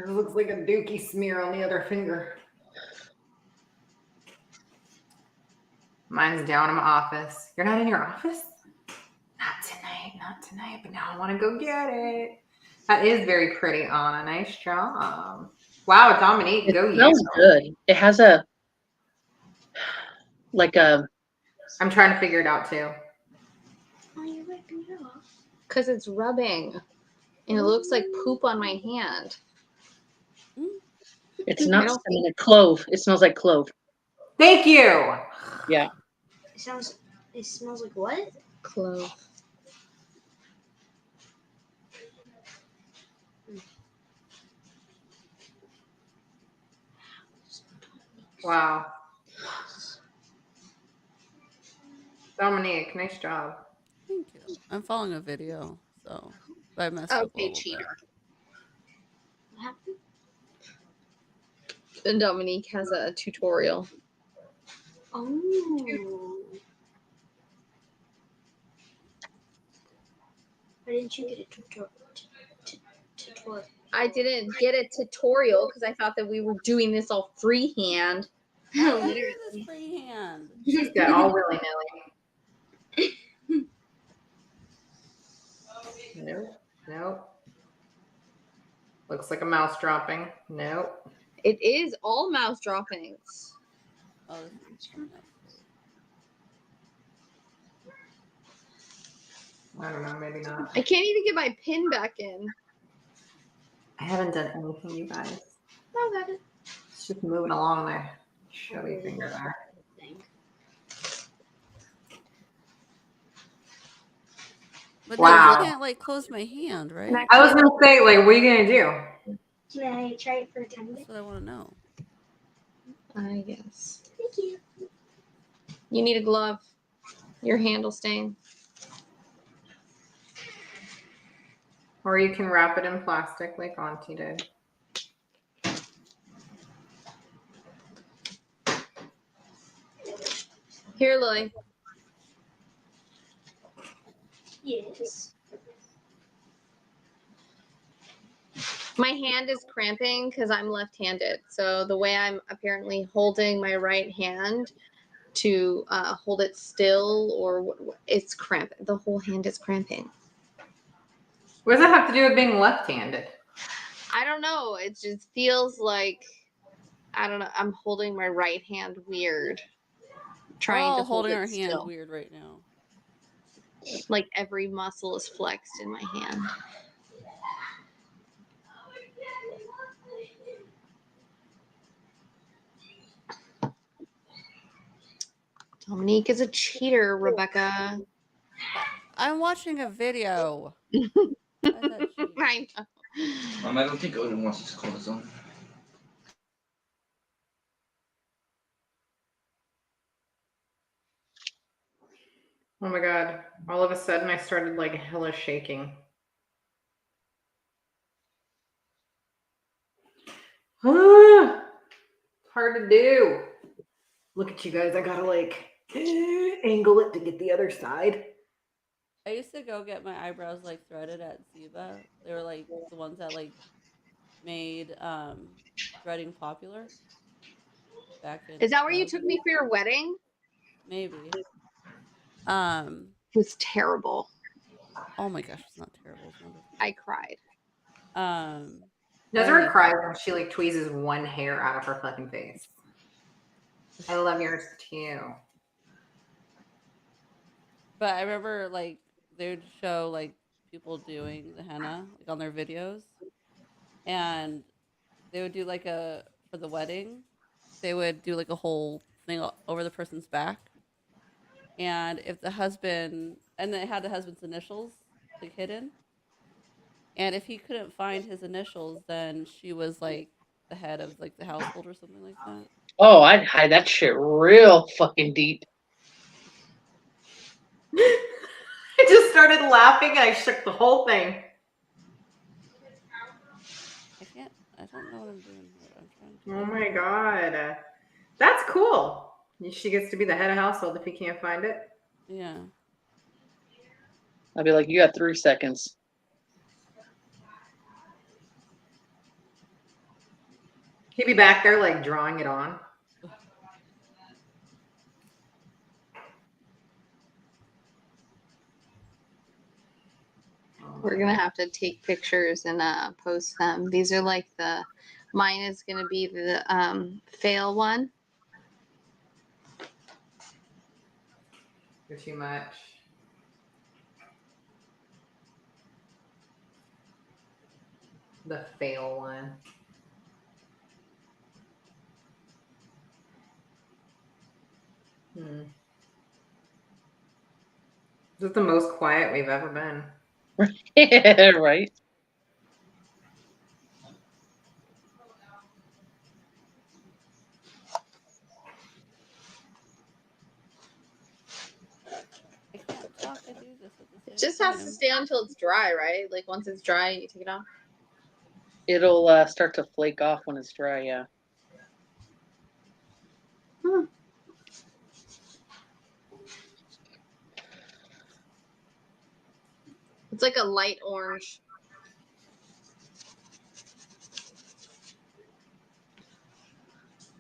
looks like a dookie smear on the other finger. Mine's down in my office. You're not in your office? Not tonight, but now I want to go get it. That is very pretty, Anna. Nice job. Wow, Dominique, It go smells you. good. It has a like a I'm trying to figure it out too. Oh, you're wiping it off. Because it's rubbing. And it looks like poop on my hand. it's I not don't cinnamon, a clove. It smells like clove. Thank you. Yeah. It smells like what? Clove. Wow. Dominique, nice job. Thank you. I'm following a video, so I messed up a Okay, little cheater. What happened? And Dominique has a tutorial. Oh. Why didn't you get a tutorial? I didn't get a tutorial because I thought that we were doing this all freehand. How did I do this freehand? She's got all willy nilly. Nope. Nope. Looks like a mouse dropping. Nope. It is all mouse droppings. Oh, this is enough. I don't know. Maybe not. I can't even get my pin back in. I haven't done anything, you guys. Oh, that is. It's just moving along my showy finger there. But Wow. then I can't like close my hand, right? I was gonna say, like, what are you gonna do? Can I try it for a tiny That's bit? what I want to know. I guess. Thank you. You need a glove. Your hand will stain. Or you can wrap it in plastic like Auntie did. Here, Lily. Yes. My hand is cramping because I'm left-handed. So the way I'm apparently holding my right hand to hold it still, or it's cramping. The whole hand is cramping. What does that have to do with being left-handed? I don't know. It just feels like, I don't know. I'm holding my right hand weird. We're Trying all to hold holding it our hand still. weird right now. Like every muscle is flexed in my hand. Dominique is a cheater, Rebecca. I'm watching a video. Why is that cheating? I know. I don't think Odin wants his clothes on. Oh my god. All of a sudden I started like hella shaking. Ah, hard to do. Look at you guys. I gotta like angle it to get the other side. I used to go get my eyebrows like threaded at Ziba. They were like the ones that like made threading popular back in Is that where you 2000. took me for your wedding? Maybe. It was terrible. Oh my gosh, it's not terrible. It's wonderful. I cried. Nazara cries when she like tweezes one hair out of her fucking face. I love yours too. But I remember like they would show like people doing the henna like on their videos, and they would do like a for the wedding, they would do like a whole thing over the person's back, and if the husband and they had the husband's initials like hidden, and if he couldn't find his initials, then she was like the head of like the household or something like that. Oh, I'd hide that shit real fucking deep. I just started laughing. I shook the whole thing. I don't know what I'm doing here. I'm trying to. Oh my god. That's cool. She gets to be the head of household if he can't find it. Yeah. I'd be like, you got 3 seconds. He'd be back there like drawing it on. We're gonna have to take pictures and post them. These are like mine is gonna be the fail one. You're too much. The fail one. This is the most quiet we've ever been. Right? Just has to stay until it's dry, right? Like once it's dry, you take it off. It'll start to flake off when it's dry. Yeah. It's like a light orange.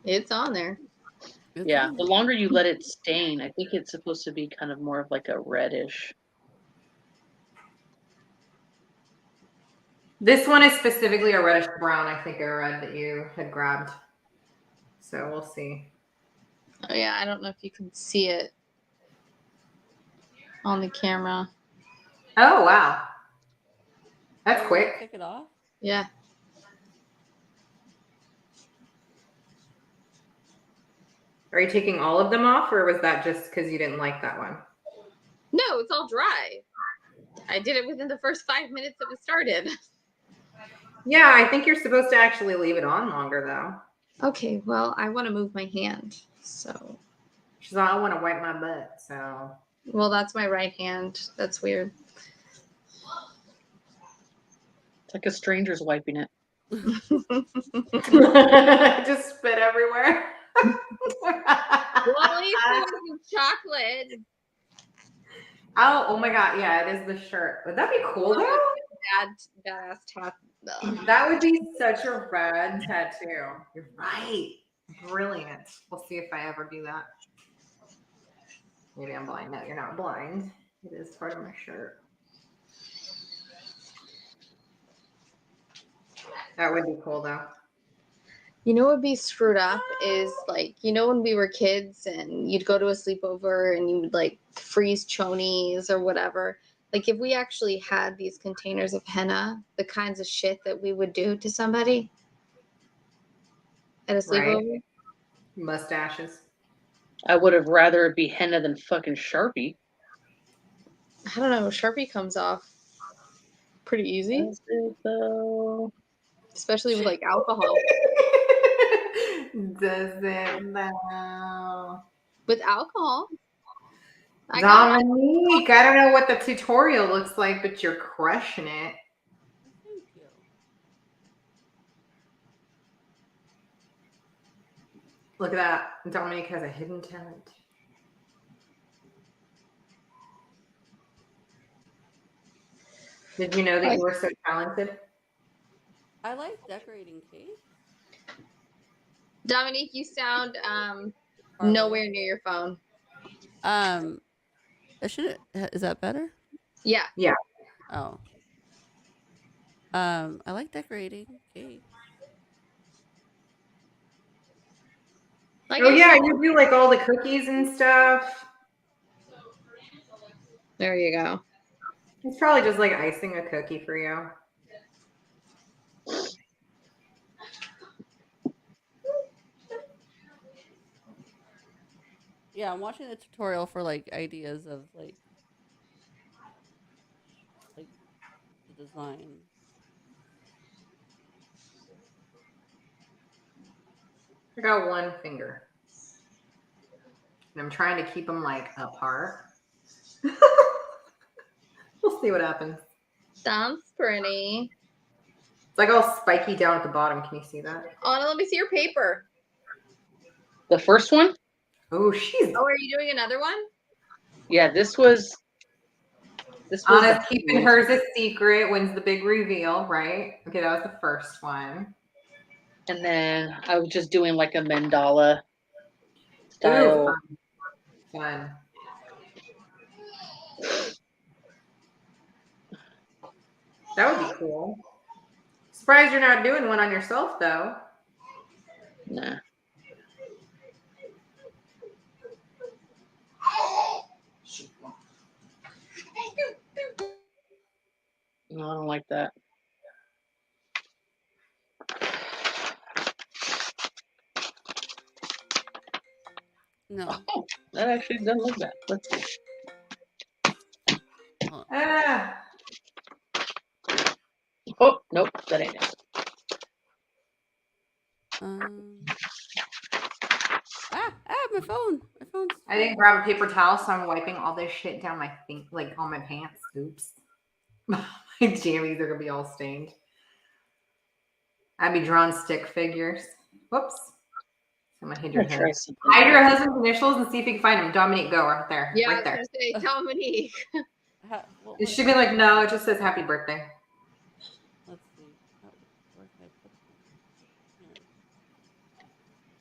It's on there. Yeah. The longer you let it stain, I think it's supposed to be kind of more of like a reddish. This one is specifically a reddish brown, I think I read that you had grabbed. So we'll see. Oh yeah, I don't know if you can see it on the camera. Oh, wow. That's quick. Take it off. Yeah. Are you taking all of them off, or was that just because you didn't like that one? No, it's all dry. I did it within the first 5 minutes that it started. Yeah, I think you're supposed to actually leave it on longer, though. Okay, well, I want to move my hand, so. She's like, I want to wipe my butt, so. Well, that's my right hand. That's weird. It's like a stranger's wiping it. Just spit everywhere. Well, at least it wasn't chocolate. Oh my god, yeah, it is the shirt. Would that be cool though? Badass tattoo. That would be such a rad tattoo. You're right. Brilliant. We'll see if I ever do that. Maybe I'm blind. No, you're not blind. It is part of my shirt. That would be cool though. You know what would be screwed up is like, you know, when we were kids and you'd go to a sleepover and you would like freeze chonies or whatever. Like if we actually had these containers of henna, the kinds of shit that we would do to somebody at a sleepover. Right. Mustaches. I would have rather it be henna than fucking Sharpie. I don't know. Sharpie comes off pretty easy, Does it though? especially with like alcohol. Does it now? With alcohol. I got Dominique, I don't know what the tutorial looks like, but you're crushing it. Thank you. Look at that. Dominique has a hidden talent. Did you know that you were so talented? I like decorating cake. Dominique, you sound nowhere near your phone. Is that better? Yeah. Yeah. Oh. I like decorating cake. Like Oh I yeah, said- you do like all the cookies and stuff. There you go. It's probably just like icing a cookie for you. Yeah, I'm watching the tutorial for like ideas of like the design. I got one finger. And I'm trying to keep them like apart. We'll see what happens. Sounds pretty. It's like all spiky down at the bottom. Can you see that? Oh, no, let me see your paper. The first one? Oh, she's Oh, are you doing another one? Yeah, this was Anna's keeping hers a secret. When's the big reveal, right? Okay, that was the first one. And then I was just doing like a mandala Ooh, style. fun. That would be cool. Surprised you're not doing one on yourself, though. Nah. No, I don't like that. No. Oh, that actually doesn't look bad. Let's see. Ah. Oh, nope, that ain't it. My phone. My phone's. I didn't grab a paper towel, so I'm wiping all this shit down my feet, like on my pants. Oops. My jammies are gonna be all stained. I'd be drawing stick figures. Whoops. I'm gonna hide your I'll try head. something. Hide your husband's initials and see if you can find him. Dominique, go right there. Yeah, I right was there. gonna say Dominique. It should be like, no, it just says happy birthday. Let's see. Where can I put them? Here.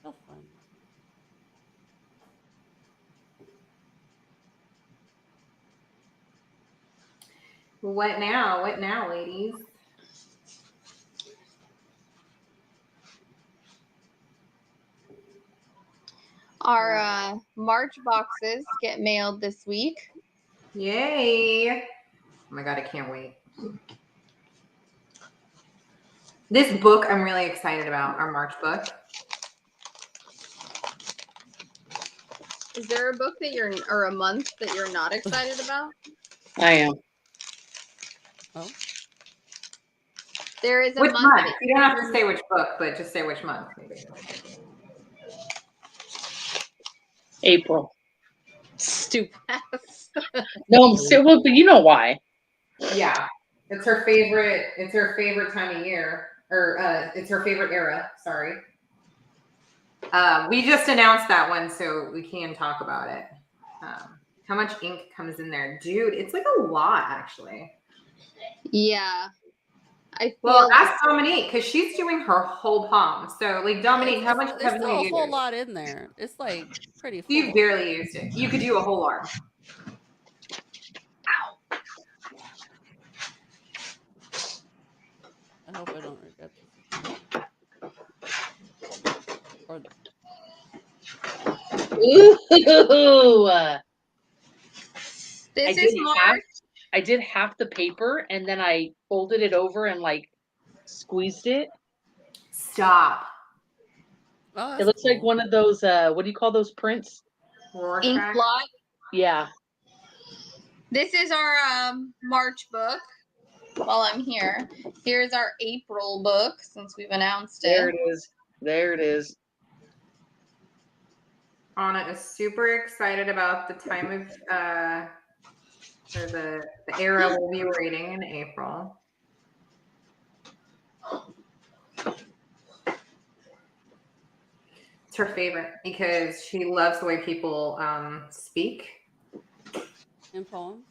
They'll find me. What now? What now, ladies? Our March boxes get mailed this week. Yay. Oh my God, I can't wait. This book I'm really excited about, our March book. Is there a book that you're, or a month that you're not excited about? I am. Oh, There is a Which month. month? that You don't have to say which book, but just say which month. Maybe. April. Stupid. No, I'm still, well, but you know why. Yeah. It's her favorite. It's her favorite time of year, or it's her favorite era. Sorry. We just announced that one, so we can talk about it. How much ink comes in there, dude? It's like a lot, actually. Yeah. I feel Well, like ask Dominique because she's doing her whole palm. So, like, Dominique, how much There's have still a you whole used? lot in there. It's like pretty full. You've barely used it. You could do a whole arm. I hope I don't regret this again. Or Ooh. this is March. I did half the paper and then I folded it over and like squeezed it. Stop. oh, It that's looks like cool. one of those what do you call those prints? Ink Rorschach. blot. Yeah. This is our March book. While I'm here, here's our April book since we've announced There it. it is. There it is. Anna is super excited about the time of or the era we'll be reading in April. It's her favorite because she loves the way people speak. In poems.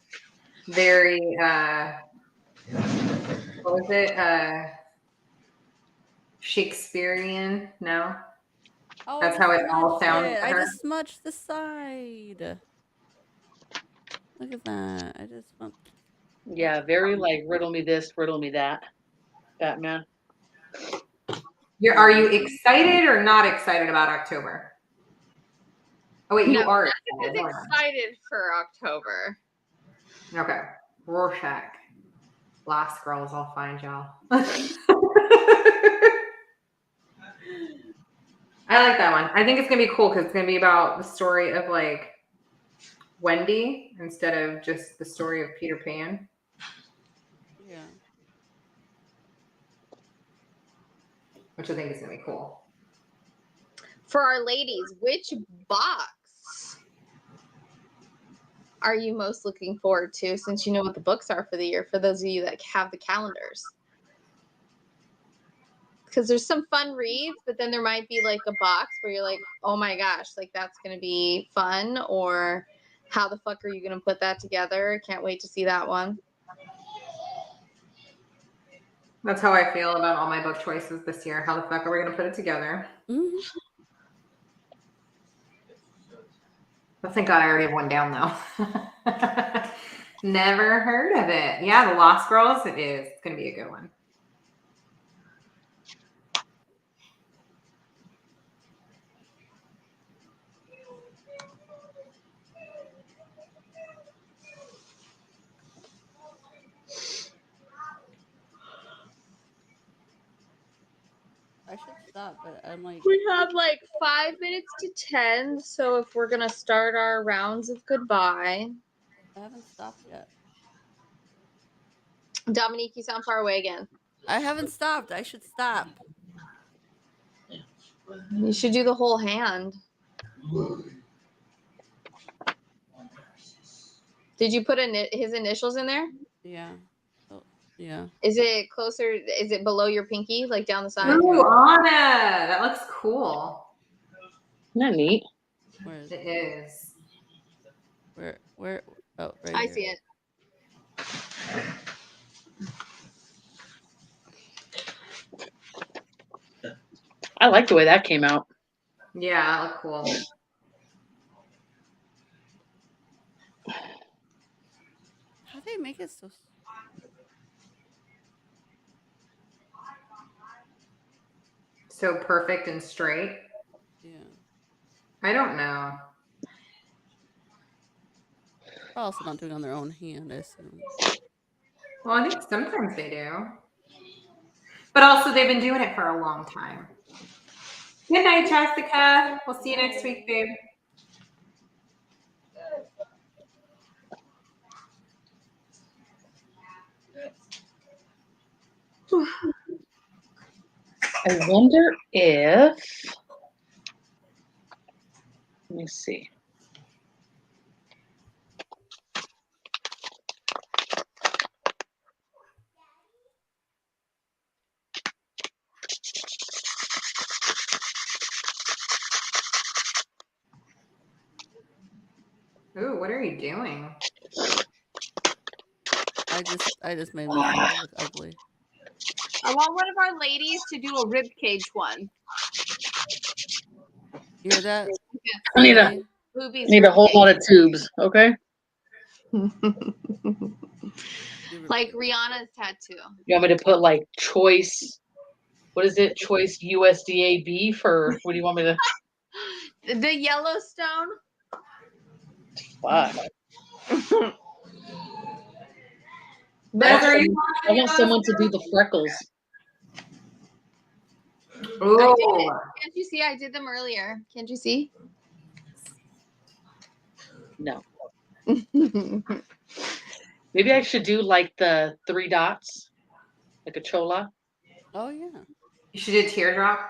Very what was it? Shakespearean? No. Oh, That's I how just it all smudged sounds it. to I her. just smudged the side. Look at that. I just went. Yeah, very like riddle me this, riddle me that. Batman. Are you excited or not excited about October? Oh wait, you No, are Jessica's excited. Never mind. excited for October. Okay. Rorschach. Last Girls, I'll find y'all. I like that one. I think it's gonna be cool because it's gonna be about the story of like Wendy instead of just the story of Peter Pan. Yeah. Which I think is gonna be cool. For our ladies, which box are you most looking forward to since you know what the books are for the year for those of you that have the calendars? Because there's some fun reads, but then there might be like a box where you're like, oh my gosh, like that's going to be fun, or how the fuck are you going to put that together? Can't wait to see that one. That's how I feel about all my book choices this year. How the fuck are we gonna put it together? Mm-hmm. But thank God I already have one down though. Never heard of it. Yeah, The Lost Girls, it is. It's gonna be a good one. I should stop, but I'm like. We have like 5 minutes to 10, so if we're going to start our rounds of goodbye. I haven't stopped yet. Dominique, you sound far away again. I haven't stopped. I should stop. You should do the whole hand. Did you put his initials in there? Yeah. Oh, yeah. Is it closer? Is it below your pinky, like down the side? Ooh, Anna, that looks cool. Isn't that neat? Where is It is. where? Oh, right I here. see it. I like the way that came out. Yeah, that looked cool. How do they make it so? So perfect and straight. Yeah. I don't know. They're also not doing it on their own hand, I assume. Well, I think sometimes they do. But also, they've been doing it for a long time. Good night, Jessica. We'll see you next week, babe. I wonder if. Let me see. Ooh, what are you doing? I just made myself look ugly. I want one of our ladies to do a rib cage one. You hear that? I need a, Somebody? Boobies need a rib whole cage. lot of tubes, okay? Do Like repeat. Rihanna's tattoo. You want me to put like choice, what is it? Choice USDA beef, or what do you want me to? The Yellowstone. Fuck. Beth, are you I want someone to do the freckles. I did Oh, it. Can't you see? I did them earlier. Can't you see? No. Maybe I should do like the 3 dots, like a chola. Oh yeah. you should do teardrop.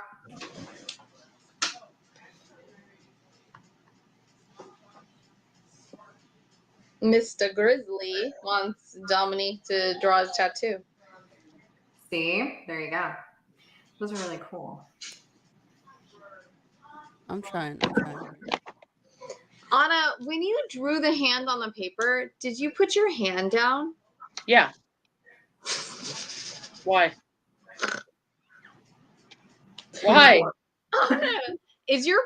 Mr. Grizzly wants Dominique to draw his tattoo. See? There you go. Those are really cool. I'm trying. Anna, when you drew the hand on the paper, did you put your hand down? Yeah. Why? Why? Anna, is your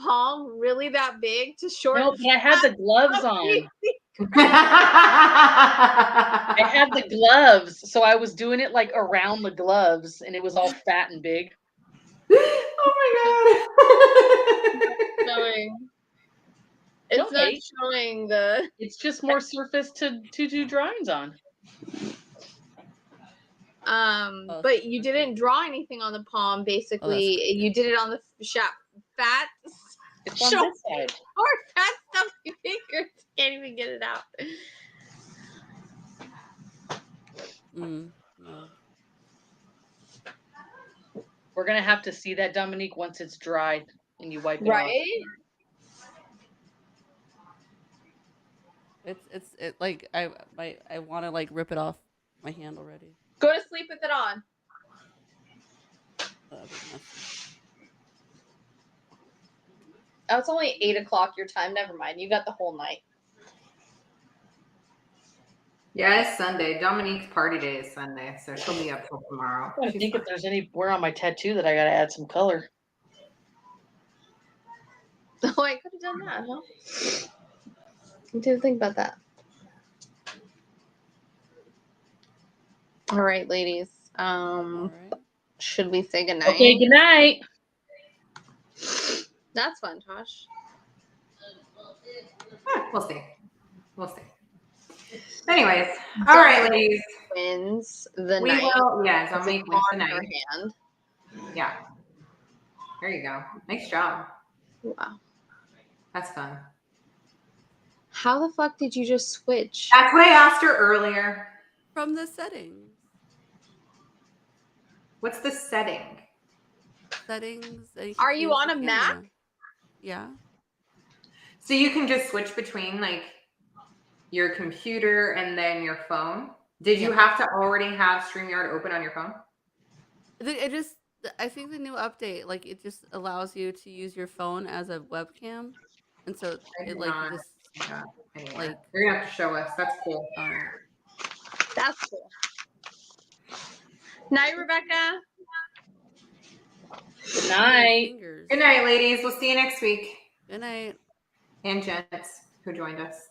palm really that big to short? No, but I had the gloves on. I had the gloves, so I was doing it like around the gloves, and it was all fat and big. Oh my god. Showing. It's Okay. not showing the. It's just more surface to do drawings on. Oh, But you didn't draw anything on the palm. Basically, good, you did it on the fat. It's on Show- this side. Or fat stuffy fingers. Can't even get it out. No. We're gonna have to see that, Dominique, once it's dried and you wipe it off. Right? It's like I want to like rip it off my hand already. Go to sleep with it on. That'd be messy. Oh, it's only 8:00 your time. Never mind. You got the whole night. Yeah, it's Sunday. Dominique's party day is Sunday, so she'll be up till tomorrow. I think if there's anywhere on my tattoo that I gotta add some color. Oh, I could have done that, huh? I didn't think about that. All right, ladies. All right. Should we say goodnight? Okay, good night. That's fun, Tosh. We'll see. We'll see. Anyways, all right, ladies. Wins the We night. will. Yes, I'll It's make wins on tonight. her hand. Yeah. There you go. Nice job. Wow. That's fun. How the fuck did you just switch? That's what I asked her earlier. From the settings. What's the setting? Settings. Are you on a Mac? Yeah. So you can just switch between like your computer, and then your phone. Did you have to already have StreamYard open on your phone? I think the new update, like it just allows you to use your phone as a webcam, and so I it did like not just see that anywhere. like You're gonna have to show us. That's cool. all right. That's cool. Night, Rebecca. Good night. Fingers. Good night, ladies. We'll see you next week. Good night. And gents who joined us.